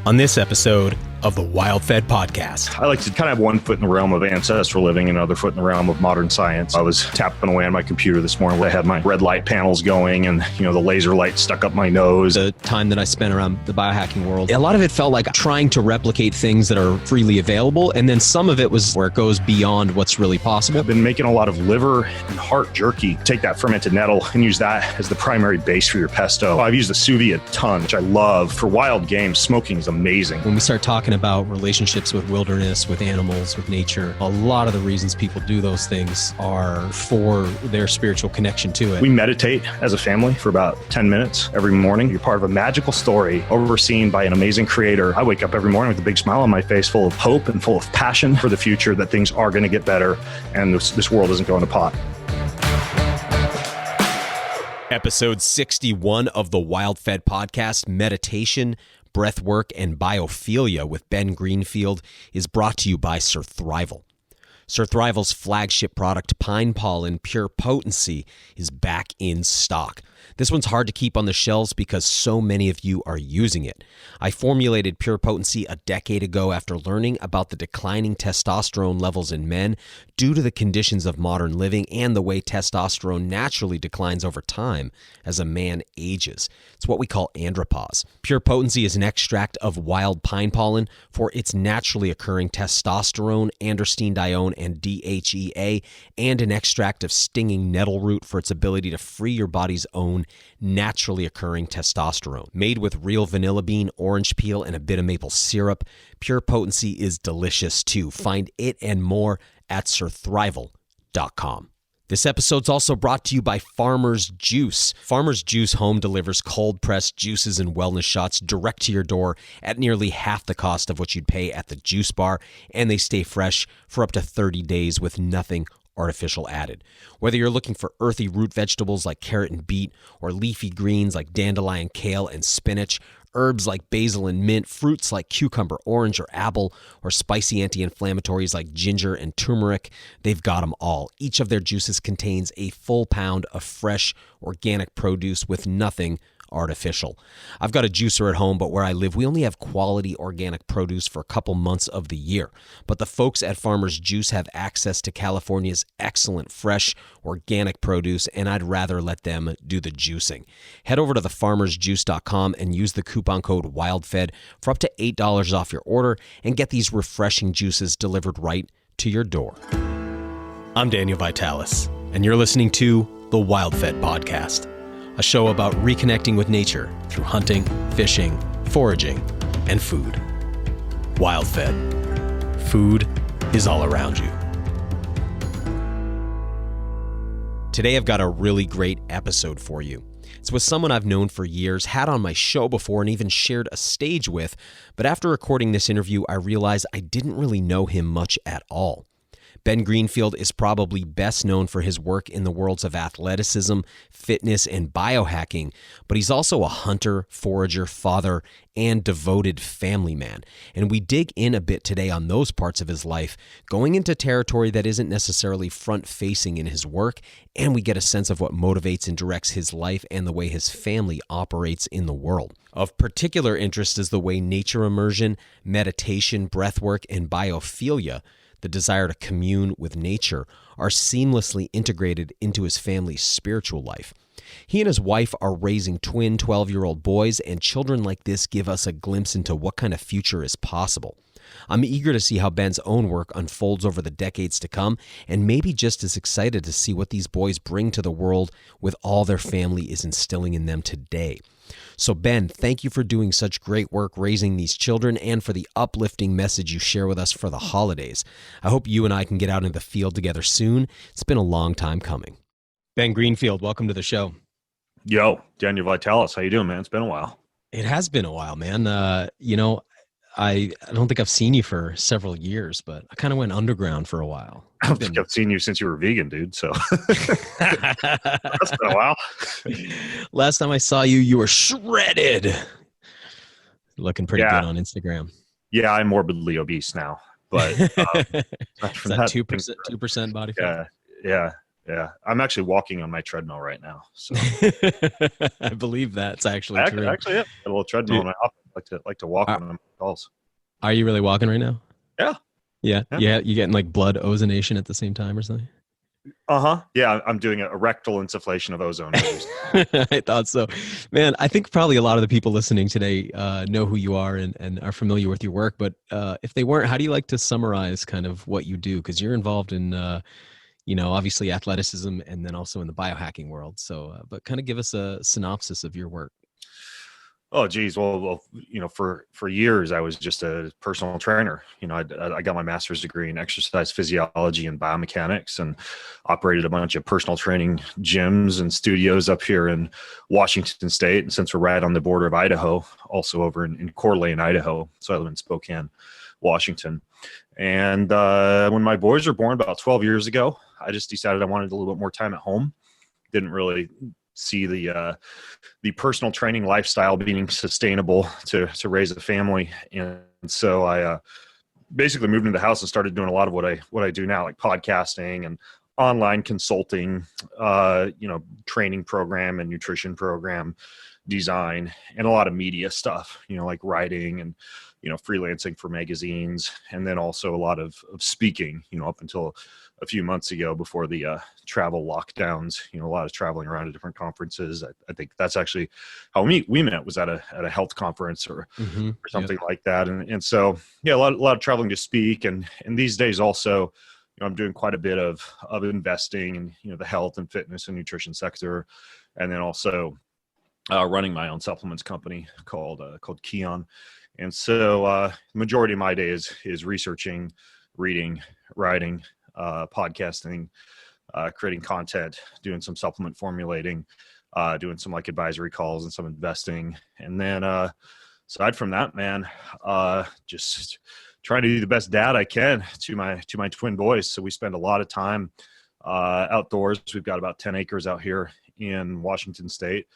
on this episode of the WildFed podcast. I like to kind of have one foot in the realm of ancestral living and another foot in the realm of modern science. I was tapping away on my computer this morning where I had my red light panels going and, the laser light stuck up my nose. The time that I spent around the biohacking world, a lot of it felt like trying to replicate things that are freely available. And then some of it was where it goes beyond what's really possible. I've been making a lot of liver and heart jerky. Take that fermented nettle and use that as the primary base for your pesto. I've used the sous vide a ton, which I love. For wild game, smoking is amazing. When we start talking about relationships with wilderness, with animals, with nature, a lot of the reasons people do those things are for their spiritual connection to it. We meditate as a family for about 10 minutes every morning. You're part of a magical story overseen by an amazing creator. I wake up every morning with a big smile on my face, full of hope and full of passion for the future, that things are going to get better and this world isn't going to pot. Episode 61 of the WildFed podcast, Meditation, Breathwork, and Biophilia with Ben Greenfield, is brought to you by Surthrival. Surthrival's flagship product, Pine Pollen Pure Potency, is back in stock. This one's hard to keep on the shelves because so many of you are using it. I formulated Pure Potency a decade ago after learning about the declining testosterone levels in men due to the conditions of modern living and the way testosterone naturally declines over time as a man ages. It's what we call andropause. Pure Potency is an extract of wild pine pollen for its naturally occurring testosterone, androstenedione, and DHEA, and an extract of stinging nettle root for its ability to free your body's own naturally occurring testosterone. Made with real vanilla bean, orange peel, and a bit of maple syrup, Pure Potency is delicious too. Find it and more at surthrival.com. This episode's also brought to you by Farmer's Juice. Farmer's Juice home delivers cold-pressed juices and wellness shots direct to your door at nearly half the cost of what you'd pay at the juice bar, and they stay fresh for up to 30 days with nothing artificial added. Whether you're looking for earthy root vegetables like carrot and beet, or leafy greens like dandelion, kale, and spinach, herbs like basil and mint, fruits like cucumber, orange, or apple, or spicy anti-inflammatories like ginger and turmeric, they've got them all. Each of their juices contains a full pound of fresh, organic produce with nothing artificial. I've got a juicer at home, but where I live, we only have quality organic produce for a couple months of the year. But the folks at Farmer's Juice have access to California's excellent fresh organic produce, and I'd rather let them do the juicing. Head over to thefarmersjuice.com and use the coupon code WildFed for up to $8 off your order and get these refreshing juices delivered right to your door. I'm Daniel Vitalis, and you're listening to the WildFed podcast, a show about reconnecting with nature through hunting, fishing, foraging, and food. WildFed. Food is all around you. Today I've got a really great episode for you. It's with someone I've known for years, had on my show before, and even shared a stage with, but after recording this interview, I realized I didn't really know him much at all. Ben Greenfield is probably best known for his work in the worlds of athleticism, fitness, and biohacking, but he's also a hunter, forager, father, and devoted family man. And we dig in a bit today on those parts of his life, going into territory that isn't necessarily front-facing in his work, and we get a sense of what motivates and directs his life and the way his family operates in the world. Of particular interest is the way nature immersion, meditation, breathwork, and biophilia, the desire to commune with nature, are seamlessly integrated into his family's spiritual life. He and his wife are raising twin 12-year-old boys, and children like this give us a glimpse into what kind of future is possible. I'm eager to see how Ben's own work unfolds over the decades to come, and maybe just as excited to see what these boys bring to the world with all their family is instilling in them today. So Ben, thank you for doing such great work raising these children and for the uplifting message you share with us for the holidays. I hope you and I can get out into the field together soon. It's been a long time coming. Ben Greenfield, welcome to the show. Yo, Daniel Vitalis, how you doing, man? It's been a while. It has been a while, man. I don't think I've seen you for several years, but I kind of went underground for a while. I don't think I've seen you since you were vegan, dude. So that's been a while. Last time I saw you, you were shredded. Looking pretty good on Instagram. Yeah, I'm morbidly obese now, but is that 2% body fat? Yeah. I'm actually walking on my treadmill right now. So I believe that's actually true. Actually, yeah, a little treadmill in my office. Like to walk Are, when I'm calls. are you really walking right now? Yeah. Yeah. Yeah. Yeah. You getting like blood ozonation at the same time or something? Uh-huh. Yeah, I'm doing a rectal insufflation of ozone every. I thought so. Man, I think probably a lot of the people listening today know who you are and are familiar with your work. But if they weren't, how do you like to summarize kind of what you do? Because you're involved in, obviously athleticism and then also in the biohacking world. So, but kind of give us a synopsis of your work. Oh, geez. Well, for years I was just a personal trainer. I got my master's degree in exercise physiology and biomechanics, and operated a bunch of personal training gyms and studios up here in Washington State. And since we're right on the border of Idaho, also over in Coeur d'Alene, Idaho. So I live in Spokane, Washington. And when my boys were born about 12 years ago, I just decided I wanted a little bit more time at home. Didn't really see the personal training lifestyle being sustainable to raise a family. And so I basically moved into the house and started doing a lot of what I do now, like podcasting and online consulting, training program and nutrition program design, and a lot of media stuff, like writing and, freelancing for magazines. And then also a lot of speaking, up until a few months ago before the travel lockdowns, a lot of traveling around to different conferences. I think that's actually how we met, was at a health conference or something like that. And so, yeah, a lot of traveling to speak. And these days also, I'm doing quite a bit of investing in, the health and fitness and nutrition sector. And then also running my own supplements company called Keon. And so the majority of my day is researching, reading, writing, podcasting, creating content, doing some supplement formulating, doing some like advisory calls and some investing. And then aside from that, man, just trying to do the best dad I can to my twin boys. So we spend a lot of time outdoors. We've got about 10 acres out here in Washington State.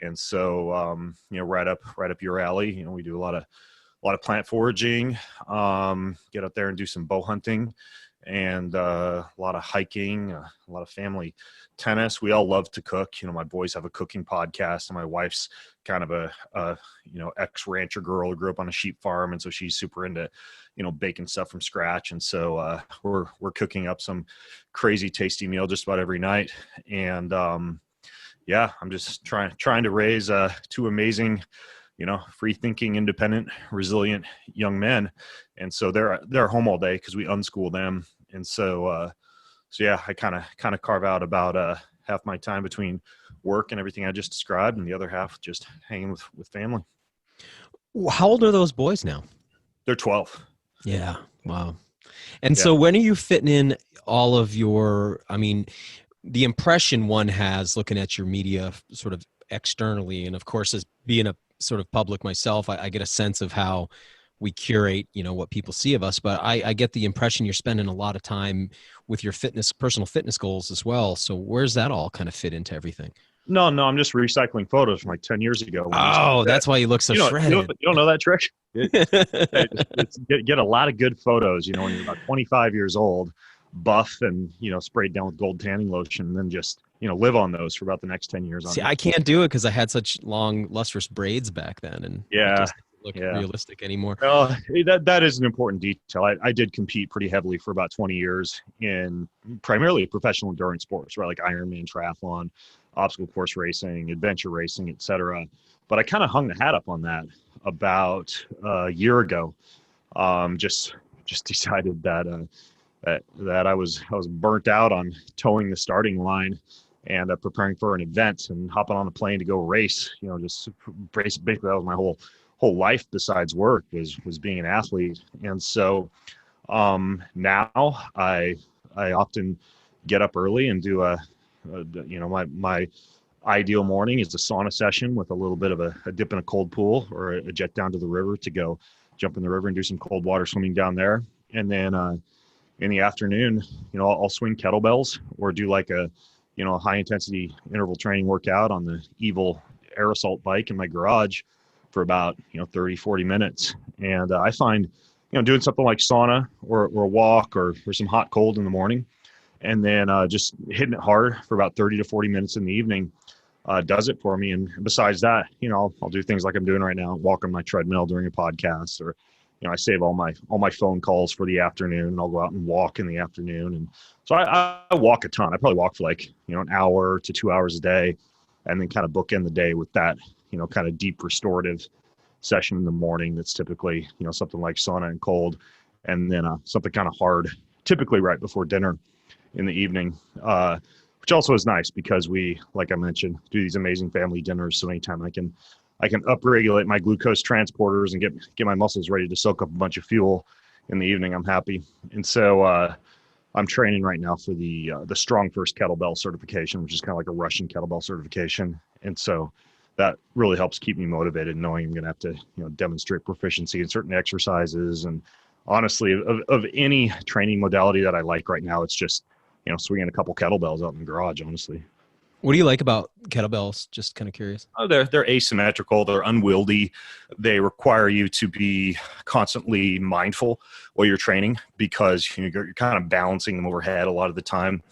And so, right up your alley, we do a lot of plant foraging, get out there and do some bow hunting, and a lot of hiking, a lot of family tennis. We all love to cook. My boys have a cooking podcast, and my wife's kind of a ex-rancher girl who grew up on a sheep farm. And so she's super into, baking stuff from scratch. And so we're cooking up some crazy tasty meal just about every night. And yeah, I'm just trying to raise two amazing, free-thinking, independent, resilient young men. And so they're home all day because we unschool them. And so yeah, I kind of carve out about half my time between work and everything I just described, and the other half just hanging with family. How old are those boys now? They're 12. Yeah. Wow. And so when are you fitting in all of your, the impression one has looking at your media sort of externally, and of course, as being a sort of public myself, I get a sense of how we curate, what people see of us, but I get the impression you're spending a lot of time with your personal fitness goals as well. So where's that all kind of fit into everything? No, I'm just recycling photos from like 10 years ago. Oh, that's why you look so shredded. You don't know that trick? Get a lot of good photos, when you're about 25 years old, buff and, sprayed down with gold tanning lotion, and then just, live on those for about the next 10 years. See, I can't do it because I had such long, lustrous braids back then, and it doesn't look realistic anymore. Well, that is an important detail. I did compete pretty heavily for about 20 years in primarily professional endurance sports, right? Like Ironman, triathlon, obstacle course racing, adventure racing, etc. But I kind of hung the hat up on that about a year ago. Just decided that that I was burnt out on towing the starting line and preparing for an event and hopping on a plane to go race. Just basically that was my whole life besides work was being an athlete. And so now I often get up early and do my ideal morning is a sauna session with a little bit of a dip in a cold pool or a jet down to the river to go jump in the river and do some cold water swimming down there. And then in the afternoon, I'll swing kettlebells or do like a high intensity interval training workout on the Evil air assault bike in my garage for about 30, 40 minutes. And I find doing something like sauna or a walk or some hot cold in the morning, and then just hitting it hard for about 30 to 40 minutes in the evening does it for me. And besides that, I'll do things like I'm doing right now, walk on my treadmill during a podcast, or, I save all my phone calls for the afternoon, and I'll go out and walk in the afternoon. And so I walk a ton. I probably walk for like, an hour to 2 hours a day, and then kind of bookend the day with that, kind of deep restorative session in the morning. That's typically, something like sauna and cold, and then something kind of hard, typically right before dinner in the evening, which also is nice because we, like I mentioned, do these amazing family dinners. So anytime I can upregulate my glucose transporters and get my muscles ready to soak up a bunch of fuel in the evening, I'm happy. And so I'm training right now for the Strong First Kettlebell certification, which is kind of like a Russian kettlebell certification. And so that really helps keep me motivated, knowing I'm going to have to demonstrate proficiency in certain exercises. And honestly, of any training modality that I like right now, it's just swinging a couple kettlebells out in the garage, honestly. What do you like about kettlebells? Just kind of curious. Oh, they're asymmetrical. They're unwieldy. They require you to be constantly mindful while you're training because you're kind of balancing them overhead a lot of the time.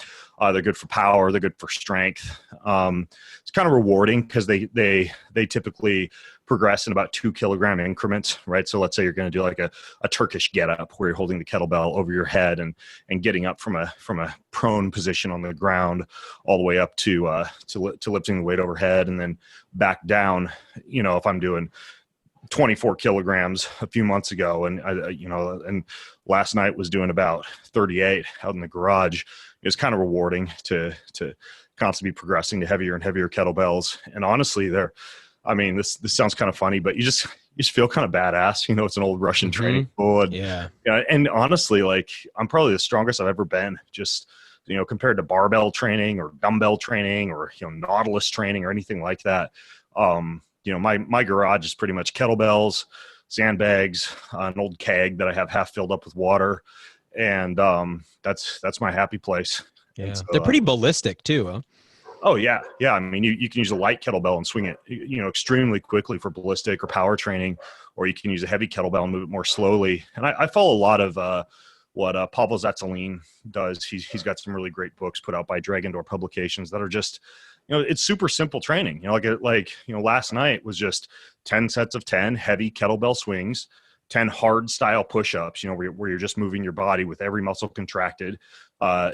They're good for power. They're good for strength. It's kind of rewarding because they typically progress in about 2 kilogram increments, right? So let's say you're going to do like a Turkish get up where you're holding the kettlebell over your head and getting up from a prone position on the ground all the way up to lifting the weight overhead and then back down. If I'm doing 24 kilograms a few months ago and and last night was doing about 38 out in the garage, it's kind of rewarding to constantly be progressing to heavier and heavier kettlebells. And honestly, this sounds kind of funny, but you just feel kind of badass. It's an old Russian training school. And, yeah. And honestly, like I'm probably the strongest I've ever been, just, compared to barbell training or dumbbell training or, Nautilus training or anything like that. My garage is pretty much kettlebells, sandbags, an old keg that I have half filled up with water. And that's my happy place. Yeah. So, they're pretty ballistic too, huh? Oh yeah. Yeah. I mean, you can use a light kettlebell and swing it, extremely quickly for ballistic or power training, or you can use a heavy kettlebell and move it more slowly. And I follow a lot of what Pavel Zatzelin does. He's got some really great books put out by Dragon Door Publications that are just, it's super simple training. Last night was just 10 sets of 10 heavy kettlebell swings, 10 hard style push-ups, where you're just moving your body with every muscle contracted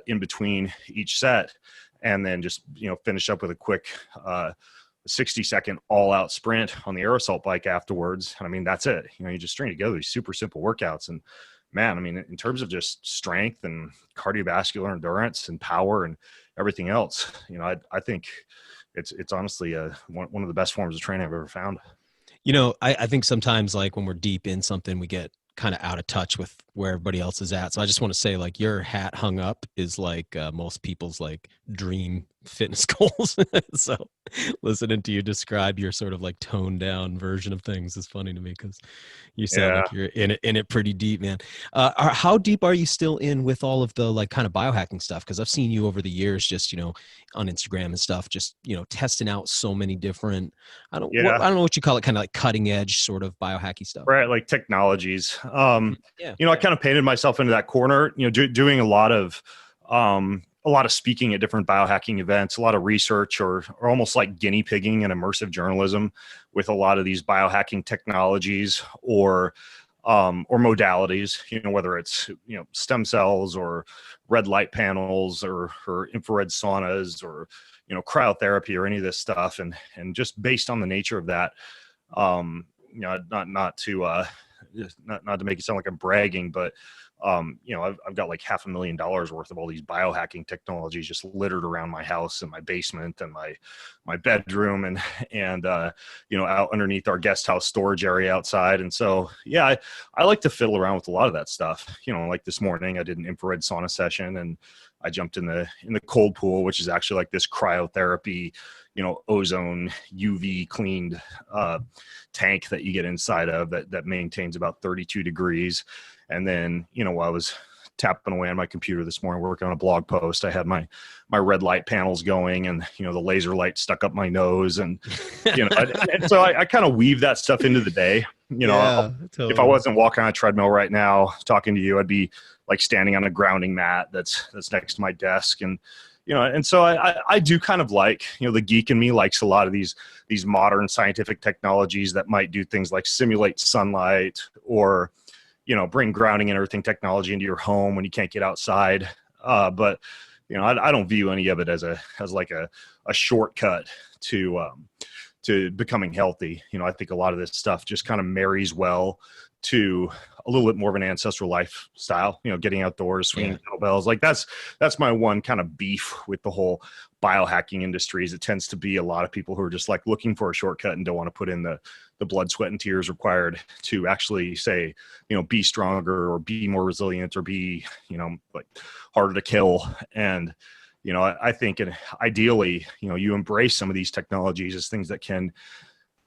in between each set. And then just, finish up with a quick 60-second all-out sprint on the air assault bike afterwards. And I mean, that's it. You just string together these super simple workouts. And man, I mean, in terms of just strength and cardiovascular endurance and power and everything else, I think it's honestly one of the best forms of training I've ever found. I think sometimes like when we're deep in something, we get kind of out of touch with where everybody else is at. So I just want to say, like, your hat hung up is like most people's like dream fitness goals. So listening to you describe your sort of like toned down version of things is funny to me because you sound like you're in it pretty deep, man. How deep are you still in with all of the like kind of biohacking stuff? Because I've seen you over the years just, on Instagram and stuff, just, testing out so many different, I don't know what you call it, kind of like cutting edge sort of biohacky stuff. Right. Like technologies. I kind of painted myself into that corner, doing a lot of speaking at different biohacking events, a lot of research or almost like guinea pigging and immersive journalism with a lot of these biohacking technologies or modalities, whether it's, stem cells or red light panels or infrared saunas or, cryotherapy or any of this stuff. And just based on the nature of that, not to make it sound like I'm bragging, but I've got like $500,000 worth of all these biohacking technologies just littered around my house and my basement and my bedroom and out underneath our guest house storage area outside. And so, I like to fiddle around with a lot of that stuff. Like this morning I did an infrared sauna session and I jumped in the cold pool, which is actually like this cryotherapy, ozone UV cleaned tank that you get inside of that maintains about 32 degrees. And then, while I was tapping away on my computer this morning, working on a blog post, I had my red light panels going and, the laser light stuck up my nose. And, and so I kind of weave that stuff into the day. Totally. If I wasn't walking on a treadmill right now, talking to you, I'd be like standing on a grounding mat that's next to my desk. And, And so I do kind of like, the geek in me likes a lot of these modern scientific technologies that might do things like simulate sunlight, or, bring grounding and earthing technology into your home when you can't get outside. But, I don't view any of it as like a shortcut to becoming healthy. I think a lot of this stuff just kind of marries well to a little bit more of an ancestral lifestyle, getting outdoors, swinging kettlebells. Like that's my one kind of beef with the whole biohacking industry, is it tends to be a lot of people who are just like looking for a shortcut and don't want to put in the blood, sweat, and tears required to actually say, be stronger or be more resilient or be, like harder to kill. And, I think ideally, you embrace some of these technologies as things that can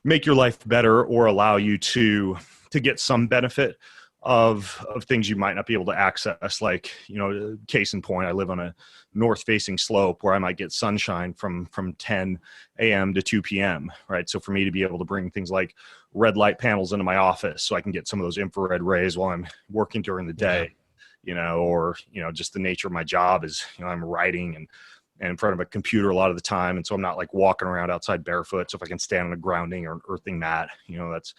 make your life better or allow you to get some benefit of things you might not be able to access. Like, case in point, I live on a north facing slope where I might get sunshine from 10 a.m. to 2 p.m. Right. So for me to be able to bring things like red light panels into my office so I can get some of those infrared rays while I'm working during the day, or, just the nature of my job is, I'm writing and in front of a computer a lot of the time. And so I'm not like walking around outside barefoot. So if I can stand on a grounding or an earthing mat, that's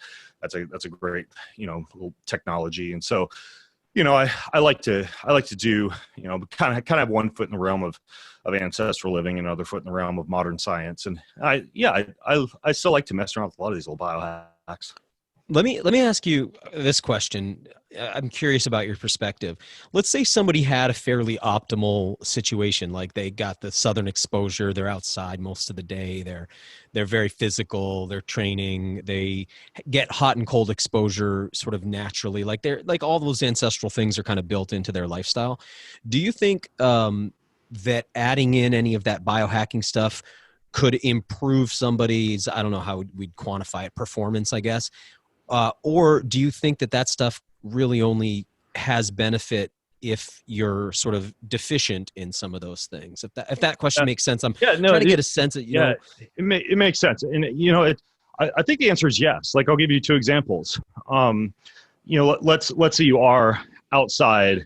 a great, little technology. And so, I like to do, kind of have one foot in the realm of ancestral living and another foot in the realm of modern science. And I still like to mess around with a lot of these little biohacks. Let me ask you this question. I'm curious about your perspective. Let's say somebody had a fairly optimal situation, like they got the southern exposure, they're outside most of the day, they're very physical, they're training, they get hot and cold exposure sort of naturally, like they're like all those ancestral things are kind of built into their lifestyle. Do you think that adding in any of that biohacking stuff could improve somebody's, I don't know how we'd quantify it, performance, I guess? Or do you think that stuff really only has benefit if you're sort of deficient in some of those things? If that question makes sense, I'm trying to get a sense of, it makes sense. And, I think the answer is yes. Like, I'll give you two examples. Let's say you are outside,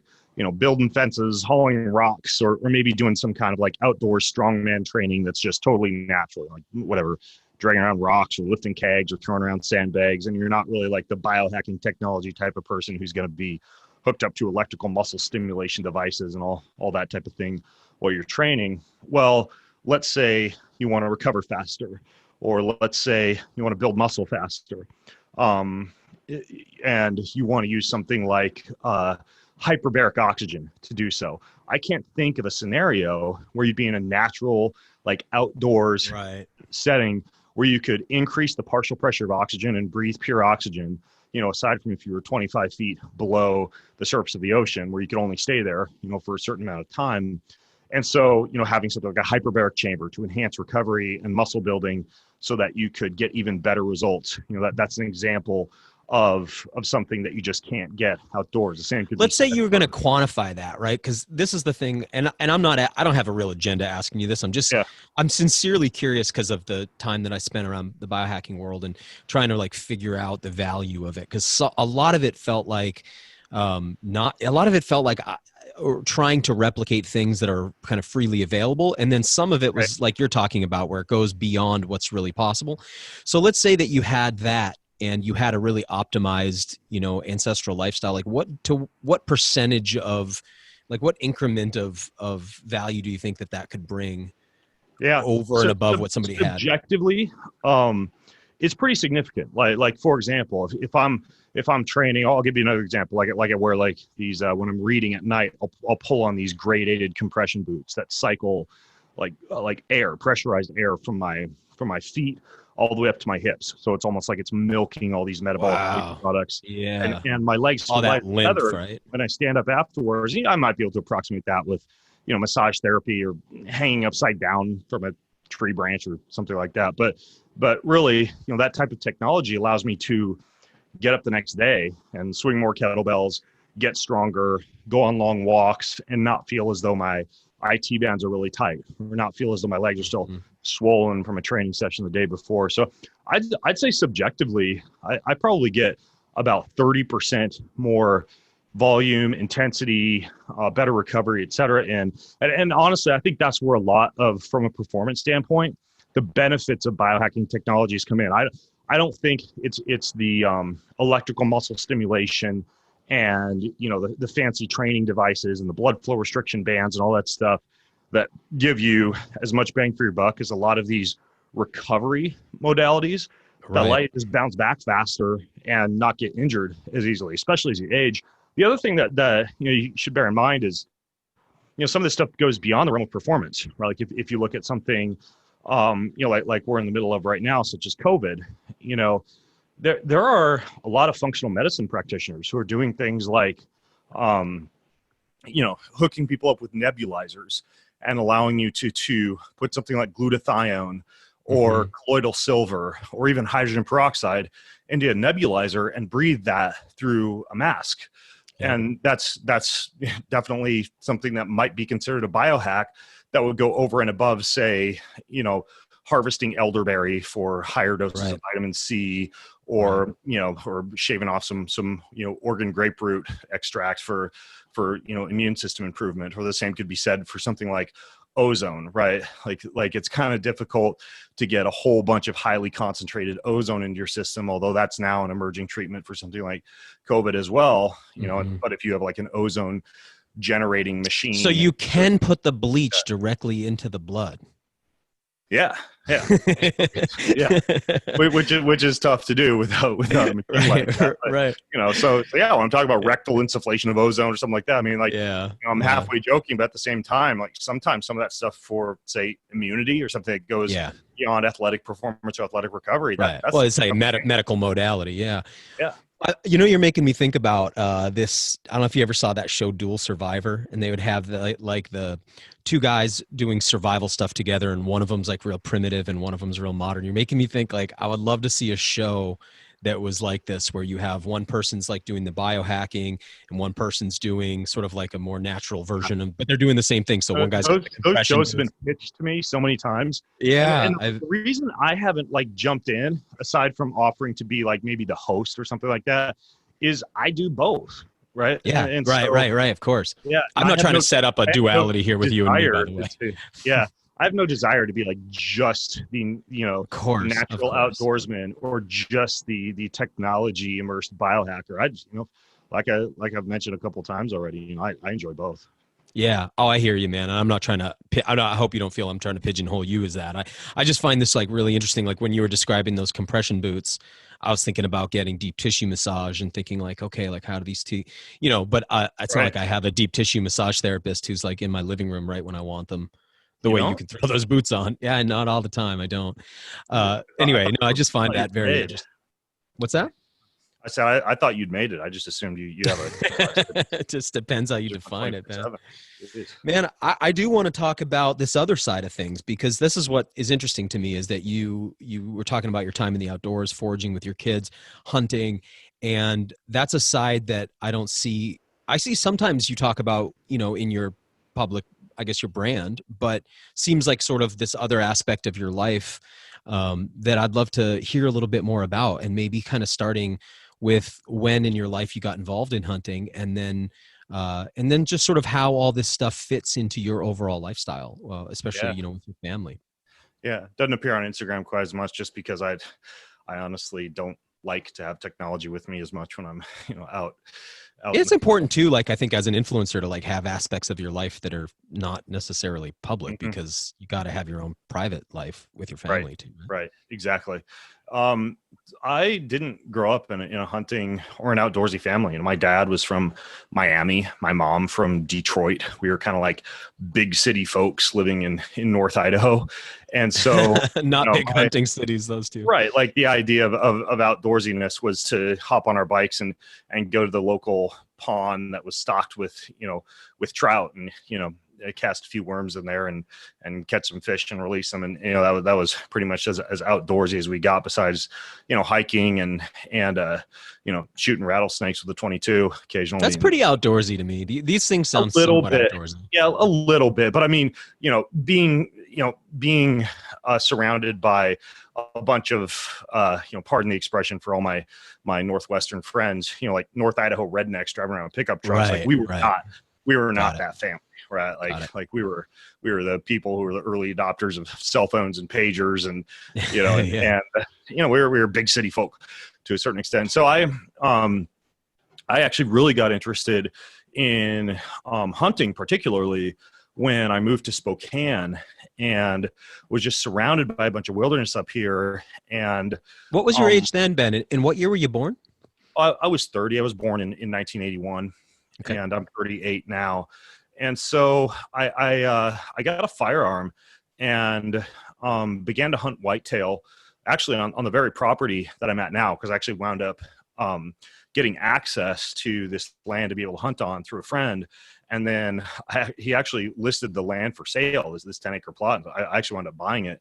building fences, hauling rocks, or maybe doing some kind of like outdoor strongman training that's just totally natural, like whatever, dragging around rocks or lifting kegs or throwing around sandbags. And you're not really like the biohacking technology type of person who's going to be hooked up to electrical muscle stimulation devices and all that type of thing while you're training. Well, let's say you want to recover faster, or let's say you want to build muscle faster. And you want to use something like hyperbaric oxygen to do so. I can't think of a scenario where you'd be in a natural, like outdoors setting where you could increase the partial pressure of oxygen and breathe pure oxygen, aside from if you were 25 feet below the surface of the ocean, where you could only stay there, for a certain amount of time. And so, having something like a hyperbaric chamber to enhance recovery and muscle building so that you could get even better results. That's an example of something that you just can't get outdoors. The same could Let's say you were going to quantify that, right? Because this is the thing, and I don't have a real agenda asking you this. I'm sincerely curious because of the time that I spent around the biohacking world and trying to like figure out the value of it. Because a lot of it felt like or trying to replicate things that are kind of freely available. And then some of it was like you're talking about, where it goes beyond what's really possible. So let's say that you had that and you had a really optimized, ancestral lifestyle. Like what percentage of, like what increment of value do you think that could bring over and above what somebody had? Objectively, it's pretty significant. Like for example, if I'm training, I'll give you another example. Like I wear like these when I'm reading at night, I'll pull on these gradated compression boots that cycle like pressurized air from my feet all the way up to my hips. So it's almost like it's milking all these metabolic products. Yeah. And my legs all that lymph, right? When I stand up afterwards, I might be able to approximate that with, massage therapy or hanging upside down from a tree branch or something like that. But really, that type of technology allows me to get up the next day and swing more kettlebells, get stronger, go on long walks, and not feel as though my IT bands are really tight, or not feel as though my legs are still swollen from a training session the day before. So I'd say subjectively, I probably get about 30% more volume, intensity, better recovery, et cetera. And honestly, I think that's where a lot of, from a performance standpoint, the benefits of biohacking technologies come in. I don't think it's the electrical muscle stimulation and the fancy training devices and the blood flow restriction bands and all that stuff that give you as much bang for your buck as a lot of these recovery modalities that allow you to just bounce back faster and not get injured as easily, especially as you age. The other thing that you should bear in mind is, some of this stuff goes beyond the realm of performance, right? Like if you look at something, like we're in the middle of right now, such as COVID, there are a lot of functional medicine practitioners who are doing things like, hooking people up with nebulizers and allowing you to put something like glutathione or colloidal silver or even hydrogen peroxide into a nebulizer and breathe that through a mask. Yeah. And that's definitely something that might be considered a biohack that would go over and above, say, harvesting elderberry for higher doses of vitamin C, or or shaving off some Oregon grapefruit extracts for immune system improvement. Or the same could be said for something like ozone, right? Like it's kind of difficult to get a whole bunch of highly concentrated ozone into your system, although that's now an emerging treatment for something like COVID as well, but if you have like an ozone generating machine. So you can put the bleach directly into the blood. Yeah. Which is tough to do without a machine like that. But, so when I'm talking about rectal insufflation of ozone or something like that, I mean, I'm halfway joking, but at the same time, like sometimes some of that stuff for, say, immunity or something that goes beyond athletic performance or athletic recovery. That's it's like medical modality. Yeah. You're making me think about this. I don't know if you ever saw that show Dual Survivor, and they would have the two guys doing survival stuff together, and one of them's like real primitive and one of them's real modern. You're making me think, like, I would love to see a show that was like this, where you have one person's like doing the biohacking and one person's doing sort of like a more natural version of, but they're doing the same thing. So one guy's those shows have been pitched to me so many times. Yeah. And the reason I haven't like jumped in, aside from offering to be like maybe the host or something like that, is I do both. Right. Yeah. And right. Of course. Yeah. I'm not trying to set up a duality here with you and me, by the way. I have no desire to be like just the natural outdoorsman or just the technology immersed biohacker. I just like I've mentioned a couple of times already, I enjoy both. Yeah. Oh, I hear you, man. And I'm not trying to, I hope you don't feel I'm trying to pigeonhole you as that. I just find this like really interesting. Like when you were describing those compression boots, I was thinking about getting deep tissue massage and thinking like, okay, like how do these but it's not like I have a deep tissue massage therapist who's like in my living room right when I want them. The way you can throw those boots on. Yeah, not all the time. I don't. Anyway, I just find that very interesting. What's that? I said, I thought you'd made it. I just assumed you have a... It just depends how you define it, man. Man, I do want to talk about this other side of things, because this is what is interesting to me, is that you were talking about your time in the outdoors, foraging with your kids, hunting, and that's a side that I don't see. I see sometimes you talk about, in your public, I guess your brand, but seems like sort of this other aspect of your life that I'd love to hear a little bit more about, and maybe kind of starting with when in your life you got involved in hunting, and then just sort of how all this stuff fits into your overall lifestyle, especially, with your family. Yeah. It doesn't appear on Instagram quite as much, just because I honestly don't like to have technology with me as much when I'm, out. It's important too, like I think as an influencer, to like have aspects of your life that are not necessarily public, because you got to have your own private life with your family too. Right. Exactly. I didn't grow up in a hunting or an outdoorsy family. My dad was from Miami, my mom from Detroit. We were kind of like big city folks living in North Idaho. And so not big hunting cities, those two. Right. Like the idea of outdoorsiness was to hop on our bikes and go to the local pond that was stocked with trout, and, cast a few worms in there and catch some fish and release them. And, that was pretty much as outdoorsy as we got, besides, hiking and shooting rattlesnakes with a 22 occasionally. That's pretty outdoorsy to me. These things sound a little somewhat bit outdoorsy. Yeah, a little bit. But I mean, being, being surrounded by a bunch of, pardon the expression for all my Northwestern friends, like North Idaho rednecks driving around with pickup trucks. Like we were not that family, right? Like we were the people who were the early adopters of cell phones and pagers, and we were big city folk to a certain extent. So I actually really got interested in hunting, particularly when I moved to Spokane and was just surrounded by a bunch of wilderness up here. And what was your age then, Ben? In what year were you born? I was 30. I was born in 1981, okay. And I'm 38 now. And so I got a firearm and began to hunt whitetail, actually on the very property that I'm at now, because I actually wound up getting access to this land to be able to hunt on through a friend. And then he actually listed the land for sale as this 10-acre plot. I actually wound up buying it.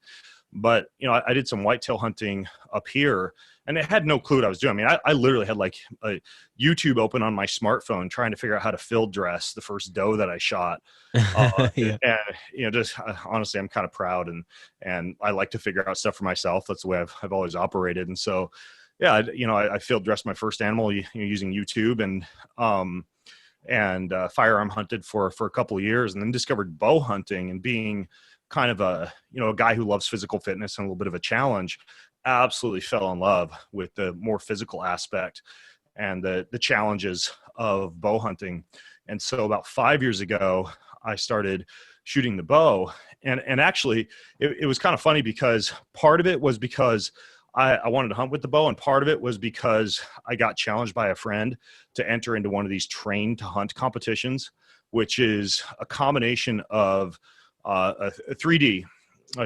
But, I did some whitetail hunting up here, and I had no clue what I was doing. I mean, I literally had like a YouTube open on my smartphone trying to figure out how to field dress the first doe that I shot. Yeah. And, just honestly, I'm kind of proud, and I like to figure out stuff for myself. That's the way I've always operated. And so, yeah, I field dressed my first animal using YouTube, and firearm hunted for a couple of years, and then discovered bow hunting, and being kind of a guy who loves physical fitness and a little bit of a challenge, absolutely fell in love with the more physical aspect and the challenges of bow hunting. And so about 5 years ago, I started shooting the bow, and actually it was kind of funny, because part of it was because I wanted to hunt with the bow, and part of it was because I got challenged by a friend to enter into one of these train to hunt competitions, which is a combination of a 3D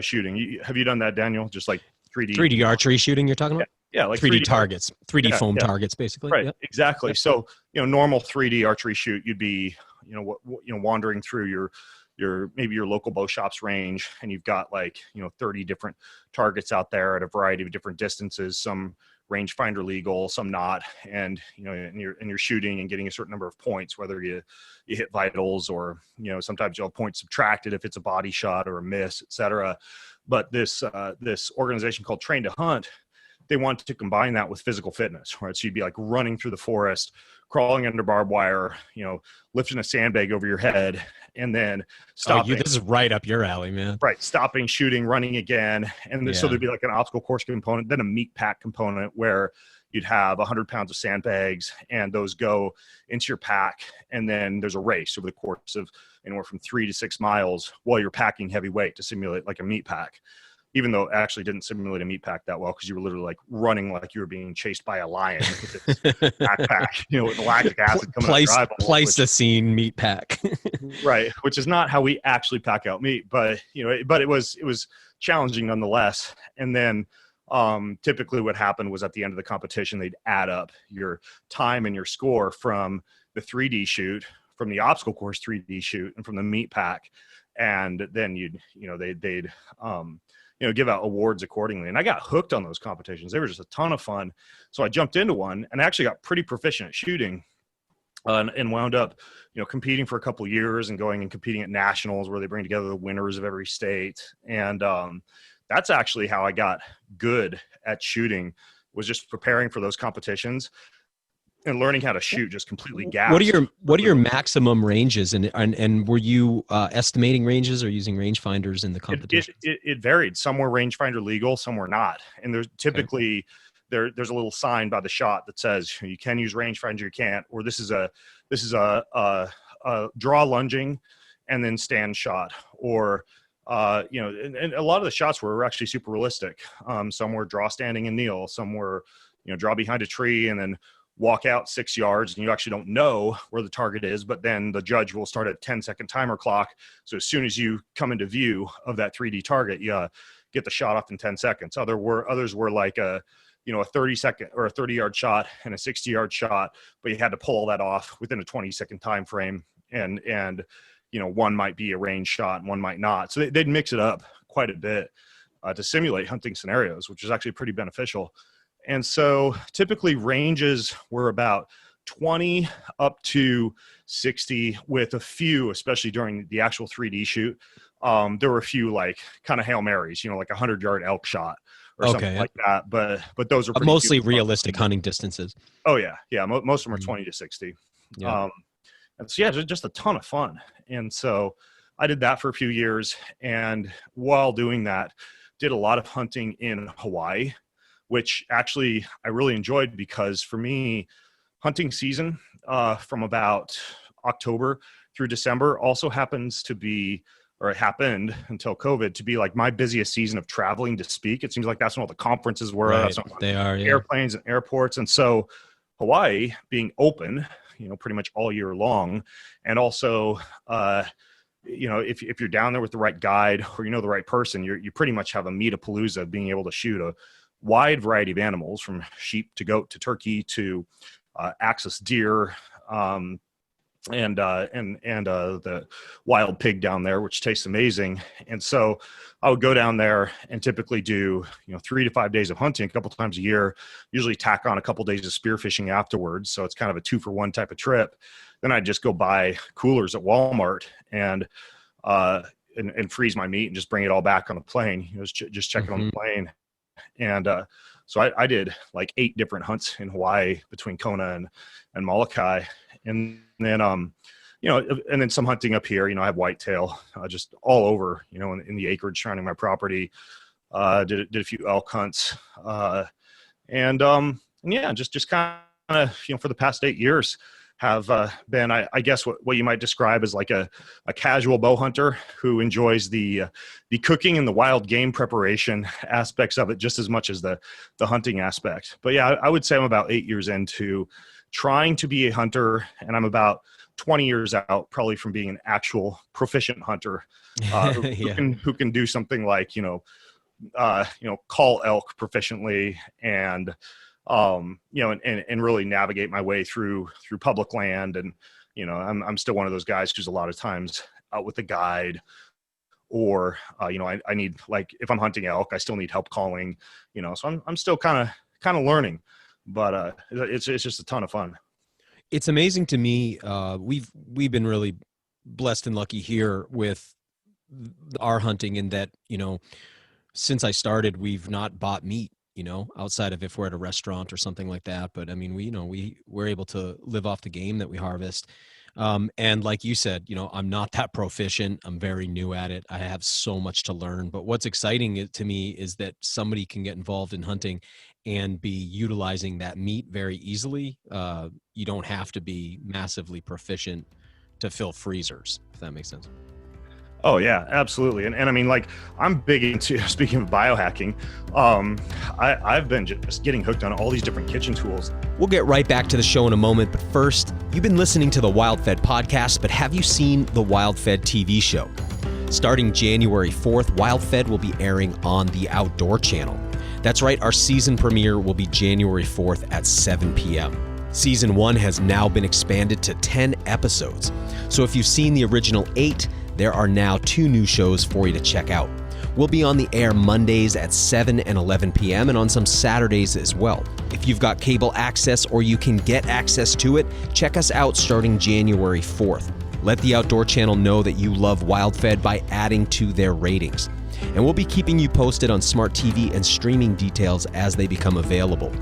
shooting. Have you done that, Daniel? Just like 3D archery shooting you're talking about? Yeah, like 3D targets, 3D foam targets, basically. Right, yep. Exactly. Yep. So, normal 3D archery shoot, you'd be, wandering through maybe your local bow shop's range, and you've got 30 different targets out there at a variety of different distances, some rangefinder legal, some not, and you're shooting and getting a certain number of points, whether you hit vitals, or sometimes you'll have points subtracted if it's a body shot or a miss, etc. But this organization called Train to Hunt, they wanted to combine that with physical fitness, right? So you'd be like running through the forest, crawling under barbed wire, lifting a sandbag over your head, and then stopping. This is right up your alley, man. Right. Stopping, shooting, running again. And so there'd be like an obstacle course component, then a meat pack component where you'd have 100 pounds of sandbags, and those go into your pack. And then there's a race over the course of anywhere from 3 to 6 miles while you're packing heavy weight to simulate like a meat pack. Even though it actually didn't simulate a meat pack that well, because you were literally like running like you were being chased by a lion with its backpack, with lactic acid coming out. Pleistocene meat pack. Right, which is not how we actually pack out meat, but but it was challenging nonetheless. And then typically what happened was, at the end of the competition, they'd add up your time and your score from the 3D shoot, from the obstacle course 3D shoot, and from the meat pack, and then they'd give out awards accordingly. And I got hooked on those competitions. They were just a ton of fun. So I jumped into one, and I actually got pretty proficient at shooting, and wound up, competing for a couple of years, and going and competing at nationals, where they bring together the winners of every state. And that's actually how I got good at shooting, was just preparing for those competitions and learning how to shoot just completely gassed. What are your maximum ranges, and were you estimating ranges or using rangefinders in the competition? It varied. Some were rangefinder legal, some were not. And there's typically there's a little sign by the shot that says you can use rangefinder, you can't, or this is a draw lunging and then stand shot, or and a lot of the shots were actually super realistic. Some were draw standing and kneel, some were draw behind a tree and then walk out 6 yards, and you actually don't know where the target is, but then the judge will start a 10-second timer clock. So as soon as you come into view of that 3D target, you get the shot off in 10 seconds. Others were like a 30-second or a 30-yard shot and a 60-yard shot, but you had to pull all that off within a 20-second time frame. And one might be a range shot and one might not. So they'd mix it up quite a bit to simulate hunting scenarios, which is actually pretty beneficial. And so typically ranges were about 20 up to 60, with a few, especially during the actual 3D shoot, There were a few like kind of Hail Marys, like 100-yard elk shot or something Okay. like that. But those are pretty Mostly few. realistic hunting distances. Oh yeah. Yeah. Most of them are Mm. 20 to 60. Yeah. And so, yeah, just a ton of fun. And so I did that for a few years. And while doing that, did a lot of hunting in Hawaii, which actually I really enjoyed, because for me, hunting season from about October through December also happens to be, or it happened until COVID, to be like my busiest season of traveling to speak. It seems like that's when all the conferences were. Right. That's when They are, yeah. airplanes and airports. And so Hawaii being open, pretty much all year long. And also, if you're down there with the right guide, or the right person, you pretty much have a meet-a-palooza of being able to shoot a wide variety of animals, from sheep to goat to turkey to axis deer, and the wild pig down there, which tastes amazing. And so I would go down there and typically do 3 to 5 days of hunting a couple times a year, usually tack on a couple days of spearfishing afterwards. So it's kind of a 2-for-1 type of trip. Then I'd just go buy coolers at Walmart and freeze my meat and just bring it all back on the plane. Just check it on the plane. And so I did like 8 different hunts in Hawaii between Kona and Molokai. And then, and then some hunting up here. I have whitetail just all over, in the acreage surrounding my property. Did a few elk hunts, and yeah, just kind of, for the past 8 years, have been, I guess, what you might describe as like a casual bow hunter who enjoys the cooking and the wild game preparation aspects of it just as much as the hunting aspect. But yeah, I would say I'm about 8 years into trying to be a hunter, and I'm about 20 years out probably from being an actual proficient hunter who can do something like call elk proficiently, and and really navigate my way through public land. And I'm still one of those guys who's a lot of times out with a guide, or I need, like, if I'm hunting elk, I still need help calling, so I'm still kind of learning. But it's just a ton of fun. It's amazing to me. We've been really blessed and lucky here with our hunting, in that, since I started, we've not bought meat, outside of if we're at a restaurant or something like that. But I mean, we're able to live off the game that we harvest. And like you said, I'm not that proficient. I'm very new at it. I have so much to learn. But what's exciting to me is that somebody can get involved in hunting and be utilizing that meat very easily. You don't have to be massively proficient to fill freezers, if that makes sense. Oh yeah, absolutely. And I mean, like, I'm big into, speaking of biohacking, I've been just getting hooked on all these different kitchen tools. We'll get right back to the show in a moment, but first, you've been listening to the WildFed podcast, but have you seen the WildFed TV show? Starting January 4th, WildFed will be airing on the Outdoor Channel. That's right, our season premiere will be January 4th at 7 p.m. Season 1 has now been expanded to 10 episodes. So if you've seen the original 8, there are now 2 new shows for you to check out. We'll be on the air Mondays at 7 and 11 p.m. and on some Saturdays as well. If you've got cable access or you can get access to it, check us out starting January 4th. Let the Outdoor Channel know that you love WildFed by adding to their ratings. And we'll be keeping you posted on smart TV and streaming details as they become available.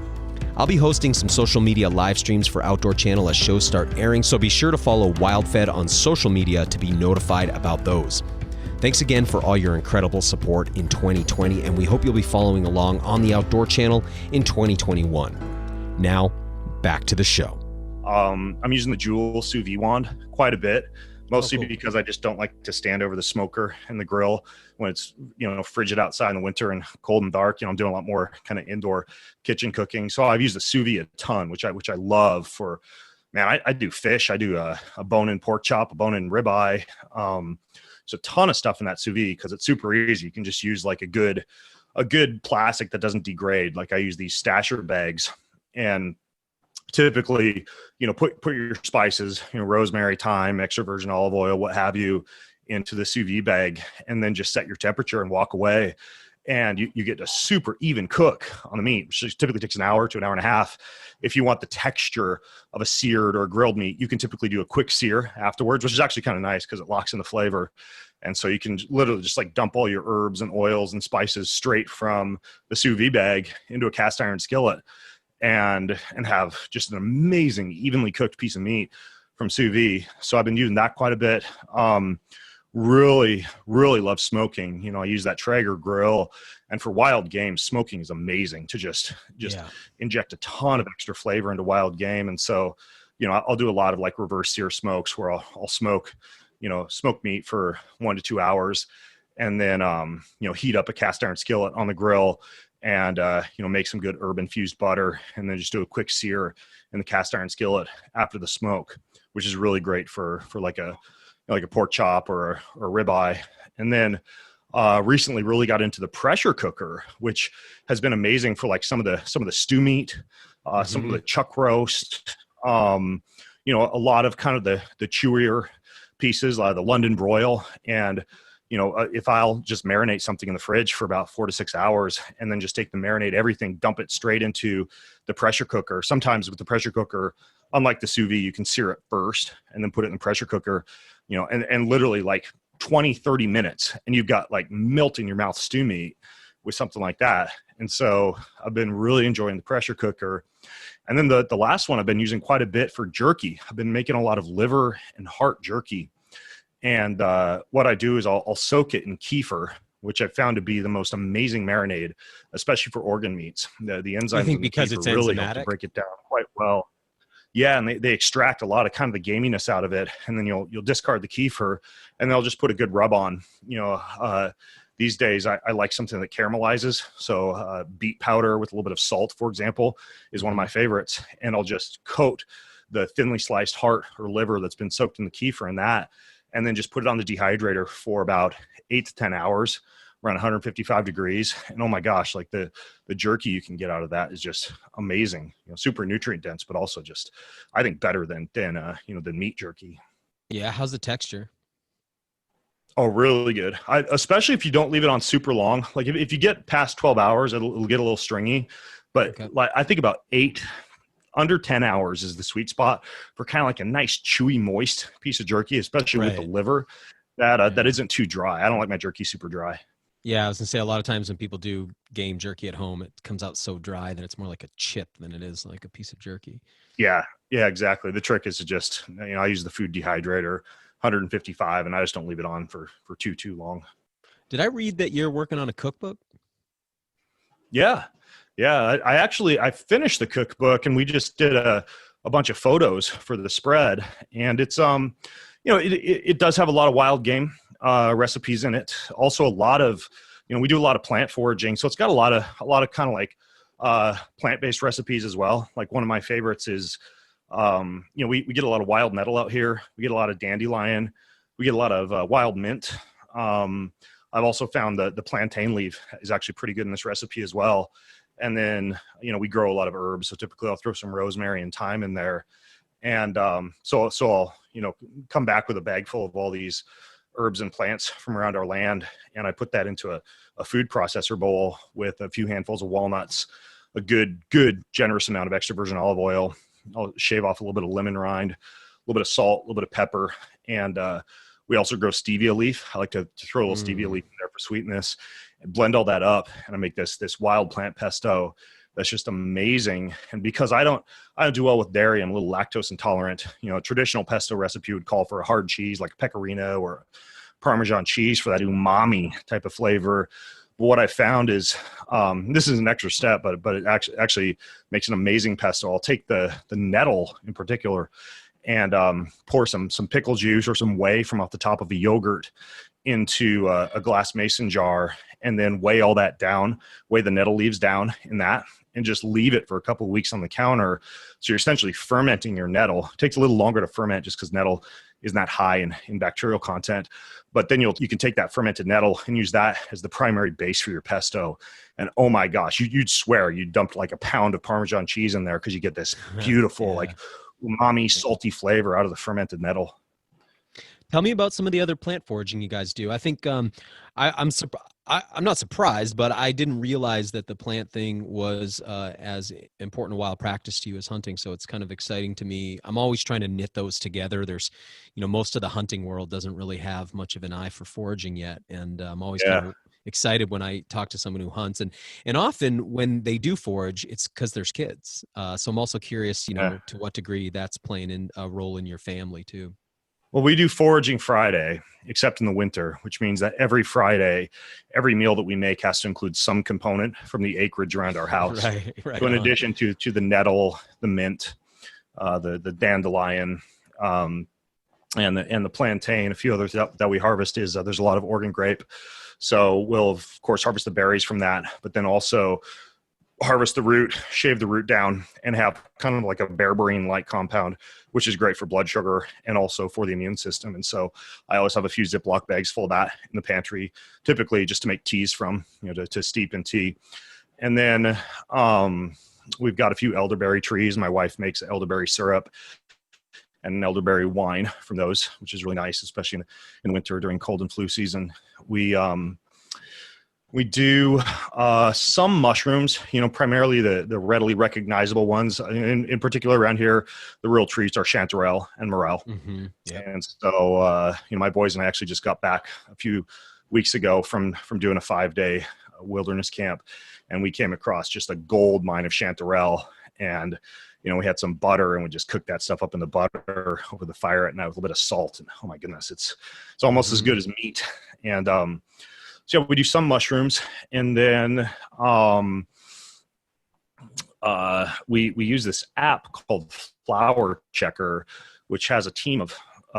I'll be hosting some social media live streams for Outdoor Channel as shows start airing, so be sure to follow WildFed on social media to be notified about those. Thanks again for all your incredible support in 2020, and we hope you'll be following along on the Outdoor Channel in 2021. Now, back to the show. I'm using the Joule sous vide wand quite a bit, mostly because I just don't like to stand over the smoker and the grill when it's, frigid outside in the winter and cold and dark. I'm doing a lot more kind of indoor kitchen cooking. So I've used the sous vide a ton, which I love for, man, I do fish. I do a bone-in pork chop, a bone-in ribeye. There's a ton of stuff in that sous vide because it's super easy. You can just use like a good plastic that doesn't degrade. Like I use these stasher bags, and typically, put your spices, rosemary, thyme, extra virgin olive oil, what have you, into the sous vide bag, and then just set your temperature and walk away. and you get a super even cook on the meat, which typically takes an hour to an hour and a half. If you want the texture of a seared or a grilled meat, you can typically do a quick sear afterwards, which is actually kind of nice because it locks in the flavor. And so you can literally just like dump all your herbs and oils and spices straight from the sous vide bag into a cast iron skillet and have just an amazing, evenly cooked piece of meat from sous vide. So I've been using that quite a bit. Really, really love smoking. You know, I use that Traeger grill, and for wild game, smoking is amazing to just inject a ton of extra flavor into wild game. And so, you know, I'll do a lot of like reverse sear smokes where I'll smoke, you know, smoked meat for 1 to 2 hours, and then, you know, heat up a cast iron skillet on the grill and, you know, make some good herb infused butter, and then just do a quick sear in the cast iron skillet after the smoke, which is really great for like a pork chop or a ribeye. And then recently really got into the pressure cooker, which has been amazing for like some of the stew meat, some of the chuck roast, you know, a lot of kind of the chewier pieces, the London broil. And, you know, if I'll just marinate something in the fridge for about 4 to 6 hours and then just take the marinade, everything, dump it straight into the pressure cooker. Sometimes with the pressure cooker, unlike the sous vide, you can sear it first and then put it in the pressure cooker, you know, and literally like 20, 30 minutes, and you've got like melt in your mouth stew meat with something like that. And so I've been really enjoying the pressure cooker. And then the last one I've been using quite a bit for jerky. I've been making a lot of liver and heart jerky. And what I do is I'll soak it in kefir, which I've found to be the most amazing marinade, especially for organ meats. The enzymes I think in the because kefir it's really enzymatic? help to break it down quite well. Yeah, and they extract a lot of kind of the gaminess out of it, and then you'll discard the kefir, and they'll just put a good rub on. You know, these days I like something that caramelizes. So beet powder with a little bit of salt, for example, is one of my favorites, and I'll just coat the thinly sliced heart or liver that's been soaked in the kefir in that, and then just put it on the dehydrator for about 8 to 10 hours around 155 degrees. And oh my gosh, like the jerky you can get out of that is just amazing. You know, super nutrient dense, but also just, I think, better than meat jerky. Yeah. How's the texture? Oh, really good. Especially if you don't leave it on super long. Like if you get past 12 hours, it'll get a little stringy, but Okay. like I think about under 10 hours is the sweet spot for kind of like a nice, chewy, moist piece of jerky, especially with the liver that isn't too dry. I don't like my jerky super dry. Yeah, I was gonna say a lot of times when people do game jerky at home, it comes out so dry that it's more like a chip than it is like a piece of jerky. Yeah, exactly. The trick is to just, you know, I use the food dehydrator, 155, and I just don't leave it on for too long. Did I read that you're working on a cookbook? Yeah. I finished the cookbook, and we just did a bunch of photos for the spread, and it's you know, it does have a lot of wild game recipes in it. Also a lot of, you know, we do a lot of plant foraging, so it's got a lot of kind of like plant-based recipes as well. Like one of my favorites is you know, we get a lot of wild nettle out here. We get a lot of dandelion. We get a lot of wild mint. I've also found the plantain leaf is actually pretty good in this recipe as well. And then, you know, we grow a lot of herbs. So typically I'll throw some rosemary and thyme in there. And so I'll, you know, come back with a bag full of all these herbs and plants from around our land. And I put that into a food processor bowl with a few handfuls of walnuts, a good, generous amount of extra virgin olive oil. I'll shave off a little bit of lemon rind, a little bit of salt, a little bit of pepper. And we also grow stevia leaf. I like to throw a little stevia leaf in there for sweetness and blend all that up. And I make this wild plant pesto that's just amazing. And because I don't do well with dairy, I'm a little lactose intolerant. You know, a traditional pesto recipe would call for a hard cheese like a pecorino or Parmesan cheese for that umami type of flavor. But what I found is, this is an extra step, but it actually makes an amazing pesto. I'll take the nettle in particular and pour some pickle juice or some whey from off the top of a yogurt into a glass mason jar, and then weigh all that down, weigh the nettle leaves down in that, and just leave it for a couple of weeks on the counter. So you're essentially fermenting your nettle. It takes a little longer to ferment just because nettle isn't that high in bacterial content. But then you can take that fermented nettle and use that as the primary base for your pesto. And oh my gosh, you'd swear you dumped like a pound of Parmesan cheese in there because you get this beautiful like umami salty flavor out of the fermented nettle. Tell me about some of the other plant foraging you guys do. I think I'm not surprised, but I didn't realize that the plant thing was as important a wild practice to you as hunting. So it's kind of exciting to me. I'm always trying to knit those together. There's, most of the hunting world doesn't really have much of an eye for foraging yet, and I'm always kind Yeah. of excited when I talk to someone who hunts, and often when they do forage, it's because there's kids. So I'm also curious, Yeah. to what degree that's playing in a role in your family too. Well, we do foraging Friday, except in the winter, which means that every Friday, every meal that we make has to include some component from the acreage around our house. Right So in on. addition to the nettle, the mint, the dandelion, and the plantain, a few others that we harvest is there's a lot of Oregon grape. So we'll of course harvest the berries from that, but then also harvest the root, shave the root down, and have kind of like a berberine-like compound, which is great for blood sugar and also for the immune system. And so I always have a few Ziploc bags full of that in the pantry, typically just to make teas from, to steep in tea. And then we've got a few elderberry trees. My wife makes elderberry syrup and an elderberry wine from those, which is really nice, especially in winter during cold and flu season. We do some mushrooms, primarily the readily recognizable ones. In particular, around here, the real treats are chanterelle and morel. Mm-hmm. Yep. And so, my boys and I actually just got back a few weeks ago from doing a 5-day wilderness camp, and we came across just a gold mine of chanterelle. And we had some butter, and we just cooked that stuff up in the butter over the fire at night with a little bit of salt. And oh my goodness, it's almost as good as meat. And so we do some mushrooms, and then we use this app called Flower Checker, which has a team of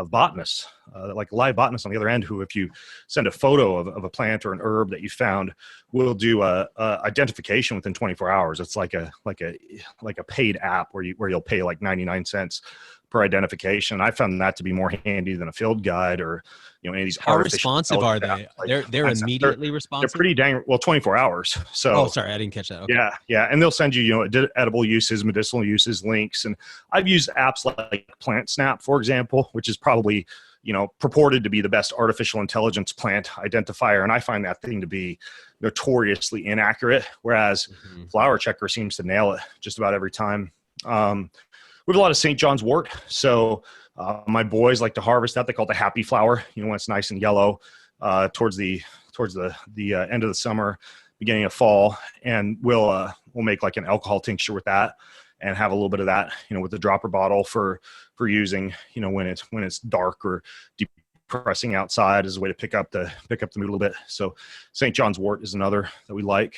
botanists, like live botanists on the other end, who, if you send a photo of a plant or an herb that you found, will do a identification within 24 hours. It's like a paid app where you'll pay like 99 cents per identification. I found that to be more handy than a field guide or any of these. How responsive are they? They're immediately responsive. They're pretty dang well, 24 hours. So oh, sorry, I didn't catch that. Okay. Yeah, and they'll send you edible uses, medicinal uses, links, and I've used apps like Plant Snap, for example, which is probably purported to be the best artificial intelligence plant identifier, and I find that thing to be notoriously inaccurate. Whereas Flower Checker seems to nail it just about every time. We have a lot of St. John's wort. So my boys like to harvest that. They call it the happy flower, when it's nice and yellow towards the end of the summer, beginning of fall. And we'll make like an alcohol tincture with that and have a little bit of that, with the dropper bottle for using, when it's dark or depressing outside as a way to pick up the mood a little bit. So St. John's wort is another that we like.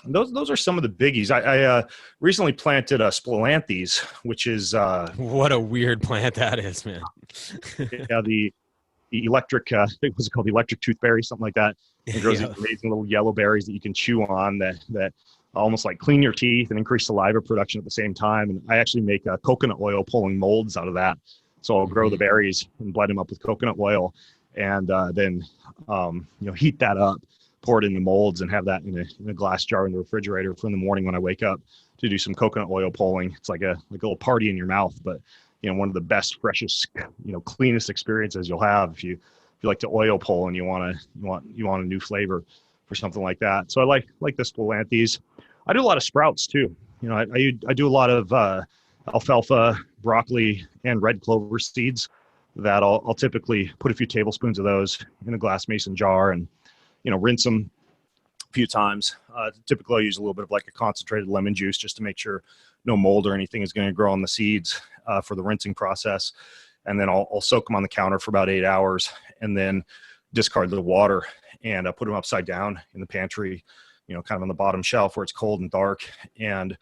Those are some of the biggies. I recently planted spilanthes, which is what a weird plant that is, man. Yeah, the electric, I think it was called the electric toothberry, something like that. It grows these amazing little yellow berries that you can chew on that almost like clean your teeth and increase saliva production at the same time. And I actually make coconut oil pulling molds out of that. So I'll grow the berries and blend them up with coconut oil, and then heat that up, pour it in the molds, and have that in a glass jar in the refrigerator for in the morning when I wake up to do some coconut oil pulling. It's like a little party in your mouth, but one of the best, freshest, cleanest experiences you'll have if you like to oil pull and you want a new flavor for something like that. So I like the spilanthes. I do a lot of sprouts too. I do a lot of alfalfa, broccoli, and red clover seeds that I'll typically put a few tablespoons of those in a glass mason jar and rinse them a few times. Typically, I use a little bit of like a concentrated lemon juice just to make sure no mold or anything is going to grow on the seeds for the rinsing process. And then I'll soak them on the counter for about 8 hours and then discard the water and put them upside down in the pantry, kind of on the bottom shelf where it's cold and dark, and